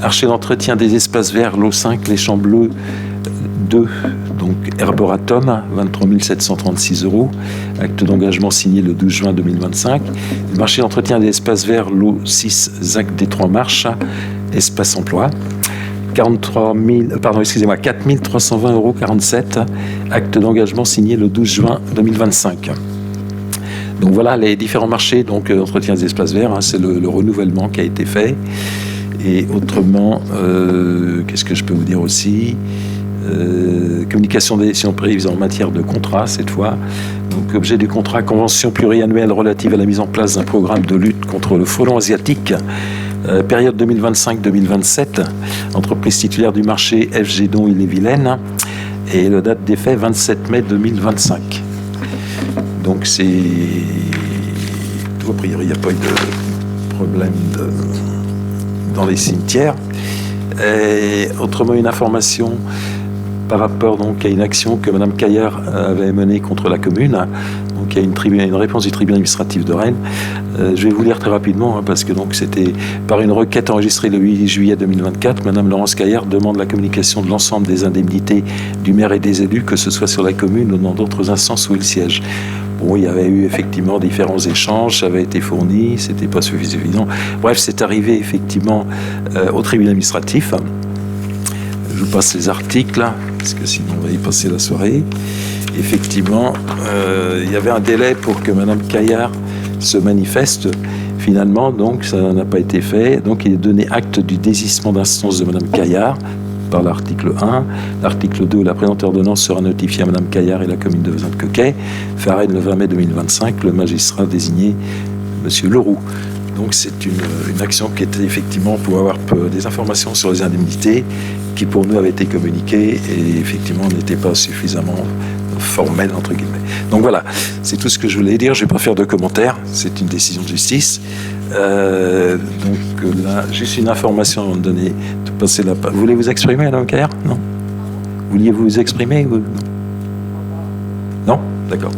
Marché d'entretien des espaces verts, lot 5, les Champs Bleus 2, donc Herberatum, 23 736 €. Acte d'engagement signé le 12 juin 2025. Marché d'entretien des espaces verts, lot 6, ZAC des 3 Marches, espace emploi. 4 320,47 €. Acte d'engagement signé le 12 juin 2025. Donc voilà les différents marchés d'entretien des espaces verts, c'est le renouvellement qui a été fait. Et autrement, qu'est-ce que je peux vous dire aussi ? Communication des décisions prises en matière de contrat cette fois. Donc objet du contrat, convention pluriannuelle relative à la mise en place d'un programme de lutte contre le frelon asiatique. Période 2025-2027, entreprise titulaire du marché FG Don Ille-et-Vilaine, et la date d'effet 27 mai 2025. Donc c'est... A priori, il n'y a pas eu de problème dans les cimetières. Et autrement, une information par rapport donc, à une action que Mme Caillard avait menée contre la commune. Donc il y a une réponse du tribunal administratif de Rennes. Je vais vous lire très rapidement, parce que donc, c'était par une requête enregistrée le 8 juillet 2024. Mme Laurence Caillard demande la communication de l'ensemble des indemnités du maire et des élus, que ce soit sur la commune ou dans d'autres instances où il siège. Bon, il y avait eu effectivement différents échanges, ça avait été fourni, c'était pas suffisant. Bref, c'est arrivé effectivement au tribunal administratif. Je vous passe les articles, parce que sinon on va y passer la soirée. Effectivement, il y avait un délai pour que Mme Caillard se manifeste. Finalement, donc, ça n'a pas été fait. Donc, il est donné acte du désistement d'instance de Mme Caillard par l'article 1. L'article 2, la présente ordonnance sera notifiée à Mme Caillard et la commune de Vezin-le-Coquet. Fait arrêt le 20 mai 2025, le magistrat désigné M. Leroux. Donc c'est une action qui était effectivement pour avoir des informations sur les indemnités qui pour nous avaient été communiquées et effectivement n'étaient pas suffisamment formelles entre guillemets. Donc voilà, c'est tout ce que je voulais dire. Je ne vais pas faire de commentaires, c'est une décision de justice. Donc là, juste une information avant de donner, de passer la parole. Vous voulez vous exprimer, Mme Caillard ? Non ? Vouliez-vous vous exprimer ? Non ? D'accord.